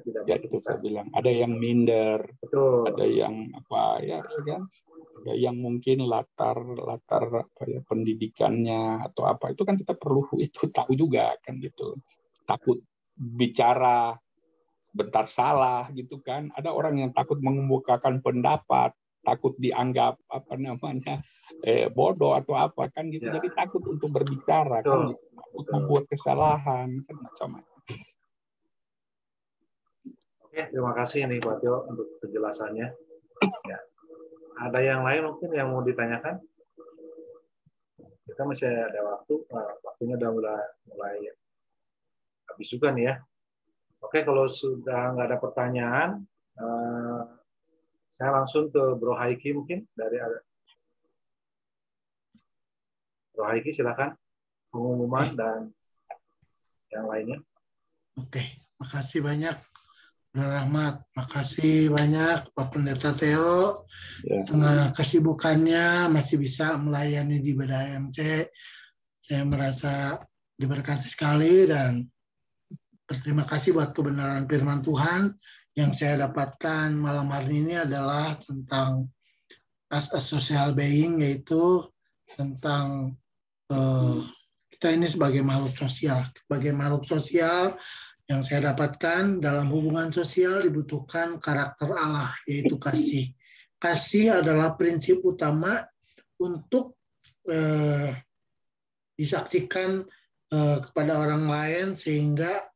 Itu saya bilang ada yang minder, betul. Ada yang kan? Ada yang mungkin latar pendidikannya atau apa, itu kan kita perlu itu tahu juga kan gitu. Takut bicara bentar salah gitu kan. Ada orang yang takut mengemukakan pendapat, takut dianggap bodoh atau apa kan gitu. Jadi takut untuk berbicara kan gitu. Takut membuat kesalahan kan macam-macam. Oke, terima kasih nih Pak Teo untuk penjelasannya. Ya. Ada yang lain mungkin yang mau ditanyakan? kita masih ada waktu. Waktunya udah mulai habis juga nih ya. Oke, kalau sudah nggak ada pertanyaan, saya langsung ke Bro Haiki mungkin dari Bro Haiki, silakan pengumuman dan yang lainnya. Oke, makasih banyak Bro Rahmat, makasih banyak Pak Pendeta Theo. Tengah kesibukannya masih bisa melayani di ibadah AMC. Saya merasa diberkati sekali dan berterima kasih buat kebenaran firman Tuhan. Yang saya dapatkan malam hari ini adalah tentang as a social being, yaitu tentang kita ini sebagai makhluk sosial. Sebagai makhluk sosial, yang saya dapatkan dalam hubungan sosial dibutuhkan karakter Allah, yaitu kasih. Kasih adalah prinsip utama untuk disaksikan kepada orang lain sehingga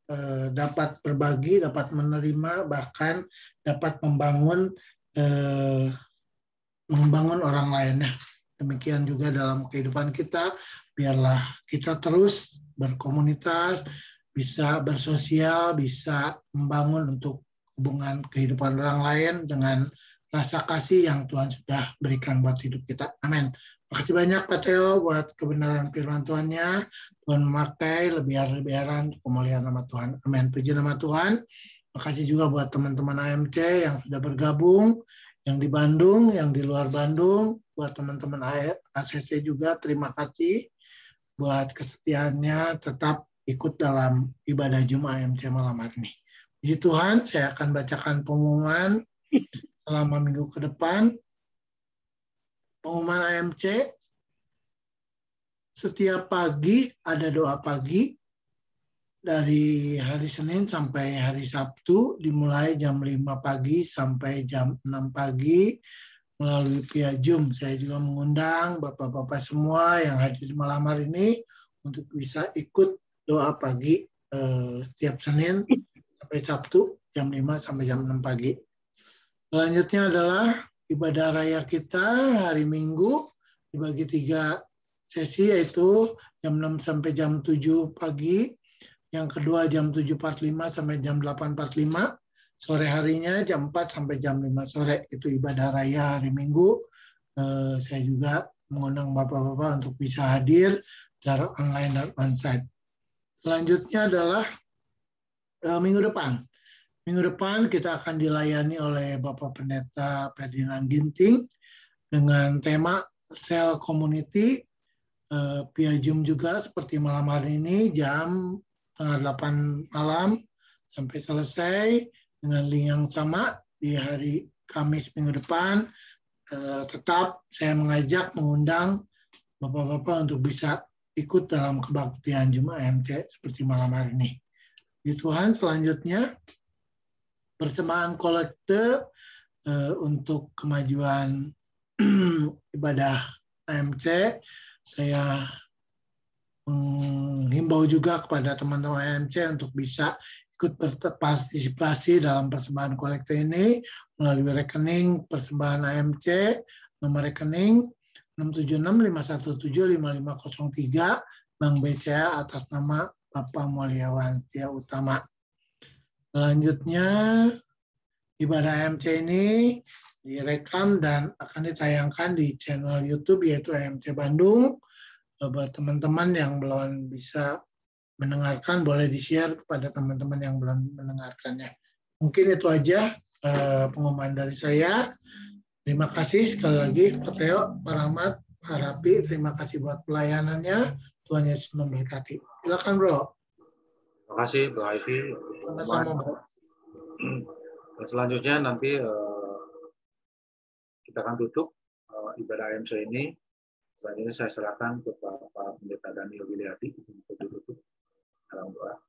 dapat berbagi, dapat menerima, bahkan dapat membangun orang lainnya. Demikian juga dalam kehidupan kita, biarlah kita terus berkomunitas, bisa bersosial, bisa membangun untuk hubungan kehidupan orang lain dengan rasa kasih yang Tuhan sudah berikan buat hidup kita. Amin. Makasih banyak Pak Theo buat kebenaran firman Tuhan-Nya. Tuhan memakai lebihan-lebihan untuk kemuliaan nama Tuhan. Amin. Puji nama Tuhan. Makasih juga buat teman-teman AMC yang sudah bergabung, yang di Bandung, yang di luar Bandung. Buat teman-teman ACC juga, terima kasih buat kesetiaannya tetap ikut dalam ibadah Jumat AMC malam hari ini. Puji Tuhan, saya akan bacakan pengumuman selama minggu ke depan. Pengumuman AMC, setiap pagi ada doa pagi dari hari Senin sampai hari Sabtu, dimulai jam 5 pagi sampai jam 6 pagi melalui via Zoom. Saya juga mengundang Bapak-Bapak semua yang hadir malam hari ini untuk bisa ikut doa pagi setiap Senin sampai Sabtu jam 5 sampai jam 6 pagi. Selanjutnya adalah ibadah raya kita hari Minggu dibagi 3 sesi, yaitu jam 6 sampai jam 7 pagi, yang kedua jam 7.45 sampai jam 8.45, sore harinya jam 4 sampai jam 5 sore, itu ibadah raya hari Minggu. Saya juga mengundang Bapak-Bapak untuk bisa hadir secara online dan onsite. Selanjutnya adalah minggu depan. Minggu depan kita akan dilayani oleh Bapak Pendeta Ferdinand Ginting dengan tema Sel Community via Zoom juga seperti malam hari ini jam 7:30 malam sampai selesai dengan link yang sama di hari Kamis minggu depan. Tetap saya mengundang Bapak-Bapak untuk bisa ikut dalam kebaktian Jumat AMC seperti malam hari ini. Di Tuhan, selanjutnya persembahan kolekte untuk kemajuan ibadah AMC. Saya menghimbau juga kepada teman-teman AMC untuk bisa ikut berpartisipasi dalam persembahan kolekte ini melalui rekening persembahan AMC, nomor rekening 67651755503 Bank BCA atas nama Bapak Mulyawan Setia Utama. Selanjutnya, ibadah AMC ini direkam dan akan ditayangkan di channel YouTube yaitu AMC Bandung. Buat teman-teman yang belum bisa mendengarkan, boleh di-share kepada teman-teman yang belum mendengarkannya. Mungkin itu aja pengumuman dari saya. Terima kasih sekali lagi Pak Theo, Pak Rahmat, Pak Rapi. Terima kasih buat pelayanannya. Tuhan Yesus memberkati. Silakan Bro. Terima kasih Bro Haiki. Sama-sama Bro. Dan selanjutnya nanti kita akan tutup ibadah AMC ini. Selanjutnya saya serahkan ke Pak Pendeta Daniel Wiliati untuk ditutup dalam doa.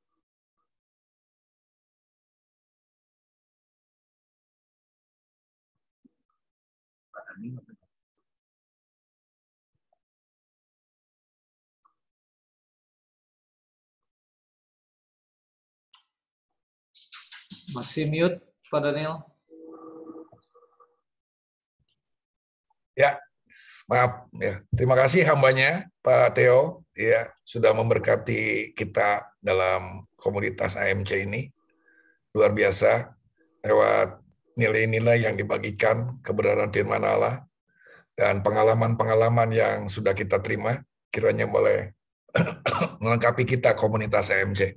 Pak Daniel. Masih mute, Pak Daniel. Ya, maaf. Ya. Terima kasih hambanya Pak Theo, ya, sudah memberkati kita dalam komunitas AMC ini. Luar biasa, lewat nilai-nilai yang dibagikan, kebenaran firman Allah, dan pengalaman-pengalaman yang sudah kita terima, kiranya boleh melengkapi kita komunitas AMC.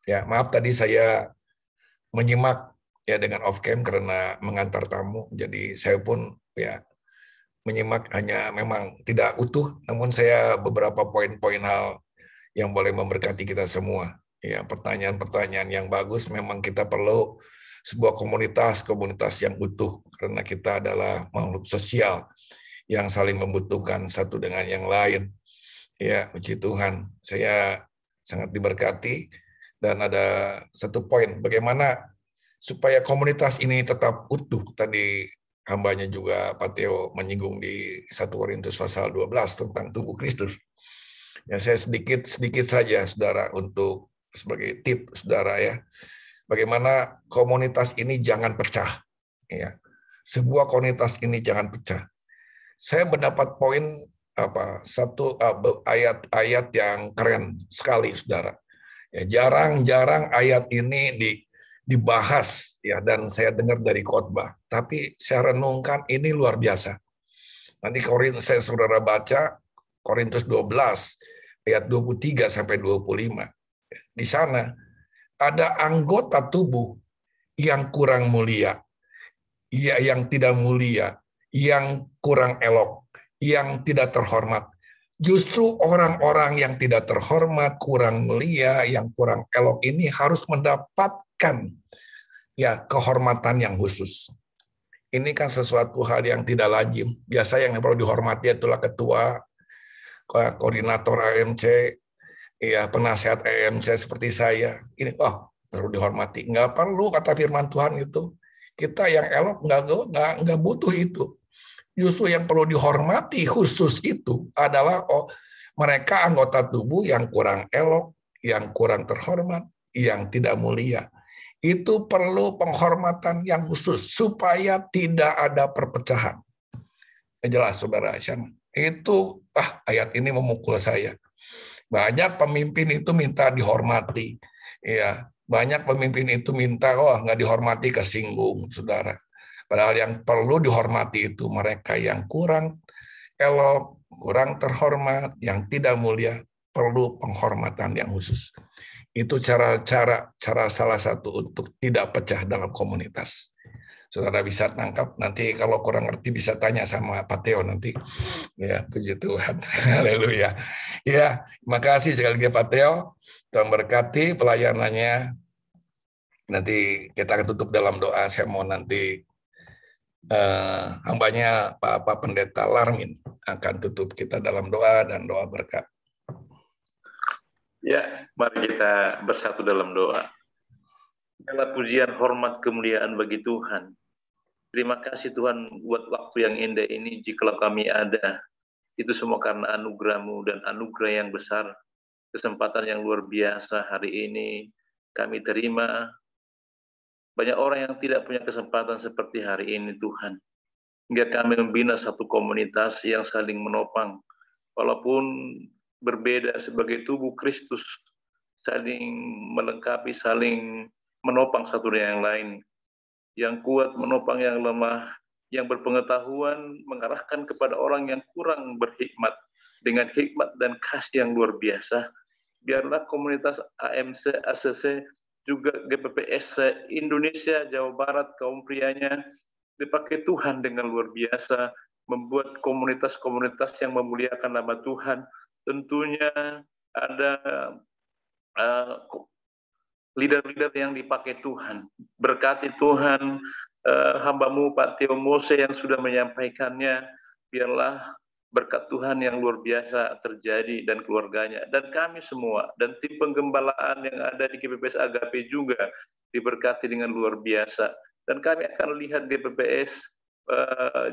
Ya, maaf tadi saya menyimak ya dengan off cam karena mengantar tamu, jadi saya pun ya menyimak hanya memang tidak utuh, namun saya beberapa poin-poin hal yang boleh memberkati kita semua. Ya, pertanyaan-pertanyaan yang bagus, memang kita perlu sebuah komunitas yang utuh, karena kita adalah makhluk sosial yang saling membutuhkan satu dengan yang lain. Ya, puji Tuhan. Saya sangat diberkati, dan ada satu poin, bagaimana supaya komunitas ini tetap utuh. Tadi hambanya juga Pak Theo menyinggung di 1 Korintus pasal 12 tentang tubuh Kristus. Ya, saya sedikit saja, saudara, untuk sebagai tip, saudara, ya, bagaimana komunitas ini jangan pecah. Ya, sebuah komunitas ini jangan pecah. Saya mendapat poin satu ayat-ayat yang keren sekali, saudara. Ya, jarang-jarang ayat ini dibahas, ya, dan saya dengar dari khotbah. Tapi saya renungkan, ini luar biasa. Nanti saya saudara baca Korintus 12 ayat 23 sampai 25. Di sana ada anggota tubuh yang kurang mulia, ya, yang tidak mulia, yang kurang elok, yang tidak terhormat. Justru orang-orang yang tidak terhormat, kurang mulia, yang kurang elok ini harus mendapatkan ya kehormatan yang khusus. Ini kan sesuatu hal yang tidak lazim. Biasa yang perlu dihormati itulah ketua, koordinator AMC, ya, penasehat AMC seperti saya. Ini perlu dihormati. Nggak perlu, kata firman Tuhan itu. Kita yang elok nggak butuh itu. Justru yang perlu dihormati khusus itu adalah mereka anggota tubuh yang kurang elok, yang kurang terhormat, yang tidak mulia. Itu perlu penghormatan yang khusus supaya tidak ada perpecahan. Jelas, saudara. Itu ayat ini memukul saya. Banyak pemimpin itu minta dihormati, ya. Banyak pemimpin itu minta nggak dihormati, kesinggung, saudara. Padahal yang perlu dihormati itu mereka yang kurang elok, kurang terhormat, yang tidak mulia, perlu penghormatan yang khusus. Itu cara salah satu untuk tidak pecah dalam komunitas. Saudara bisa tangkap, nanti kalau kurang ngerti bisa tanya sama Pak Theo nanti. Ya, puji Tuhan. Haleluya. Ya, terima kasih sekali lagi Pak Theo. Tuhan berkati pelayanannya. Nanti kita akan tutup dalam doa. Saya mau nanti hambanya Pak Pendeta Larmin akan tutup kita dalam doa dan doa berkat. Ya, mari kita bersatu dalam doa. Segala pujian, hormat, kemuliaan bagi Tuhan. Terima kasih Tuhan buat waktu yang indah ini. Jikalau kami ada, itu semua karena anugerah-Mu dan anugerah yang besar, kesempatan yang luar biasa hari ini kami terima. Banyak orang yang tidak punya kesempatan seperti hari ini, Tuhan. Hingga kami membina satu komunitas yang saling menopang. Walaupun berbeda sebagai tubuh Kristus, saling melengkapi, saling menopang satu dengan yang lain. Yang kuat menopang yang lemah, yang berpengetahuan mengarahkan kepada orang yang kurang berhikmat dengan hikmat dan kasih yang luar biasa. Biarlah komunitas AMC, ACC, juga GPPS Indonesia, Jawa Barat, kaum prianya dipakai Tuhan dengan luar biasa, membuat komunitas-komunitas yang memuliakan nama Tuhan. Tentunya ada leader-leader yang dipakai Tuhan. Berkati Tuhan hamba-Mu Pak Theo Mose yang sudah menyampaikannya. Biarlah berkat Tuhan yang luar biasa terjadi dan keluarganya. Dan kami semua, dan tim penggembalaan yang ada di GPPS Agape juga diberkati dengan luar biasa. Dan kami akan lihat GPPS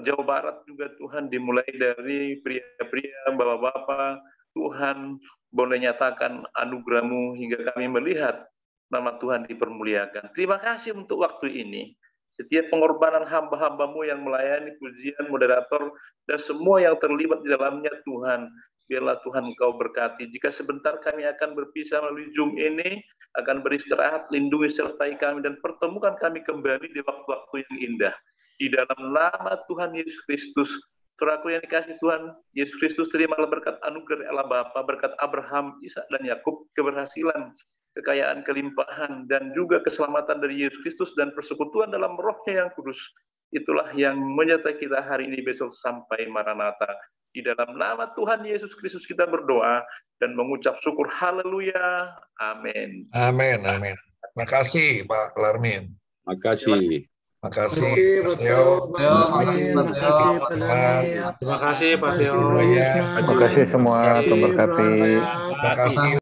Jawa Barat juga Tuhan, dimulai dari pria-pria, bapak-bapak. Tuhan boleh nyatakan anugerah-Mu hingga kami melihat nama Tuhan dipermuliakan. Terima kasih untuk waktu ini. Setiap pengorbanan hamba-hamba-Mu yang melayani pujian, moderator, dan semua yang terlibat di dalamnya Tuhan, biarlah Tuhan Engkau berkati. Jika sebentar kami akan berpisah melalui Zoom ini, akan beristirahat, lindungi sertai kami, dan pertemukan kami kembali di waktu-waktu yang indah. Di dalam nama Tuhan Yesus Kristus, Saudaraku yang dikasih Tuhan Yesus Kristus, terimalah berkat anugerah Allah Bapa, berkat Abraham, Ishak, dan Yakub, keberhasilan, kekayaan, kelimpahan, dan juga keselamatan dari Yesus Kristus dan persekutuan dalam Roh-Nya yang kudus. Itulah yang menyertai kita hari ini, besok sampai Maranatha. Di dalam nama Tuhan Yesus Kristus kita berdoa dan mengucap syukur. Haleluya. Amin. Amin, amin. Makasih Pak Larmin. Makasih. Makasih Pak Teo. Terima kasih Pak Teo. Terima kasih semua. Terima kasih semua. Terima kasih. Terima kasih.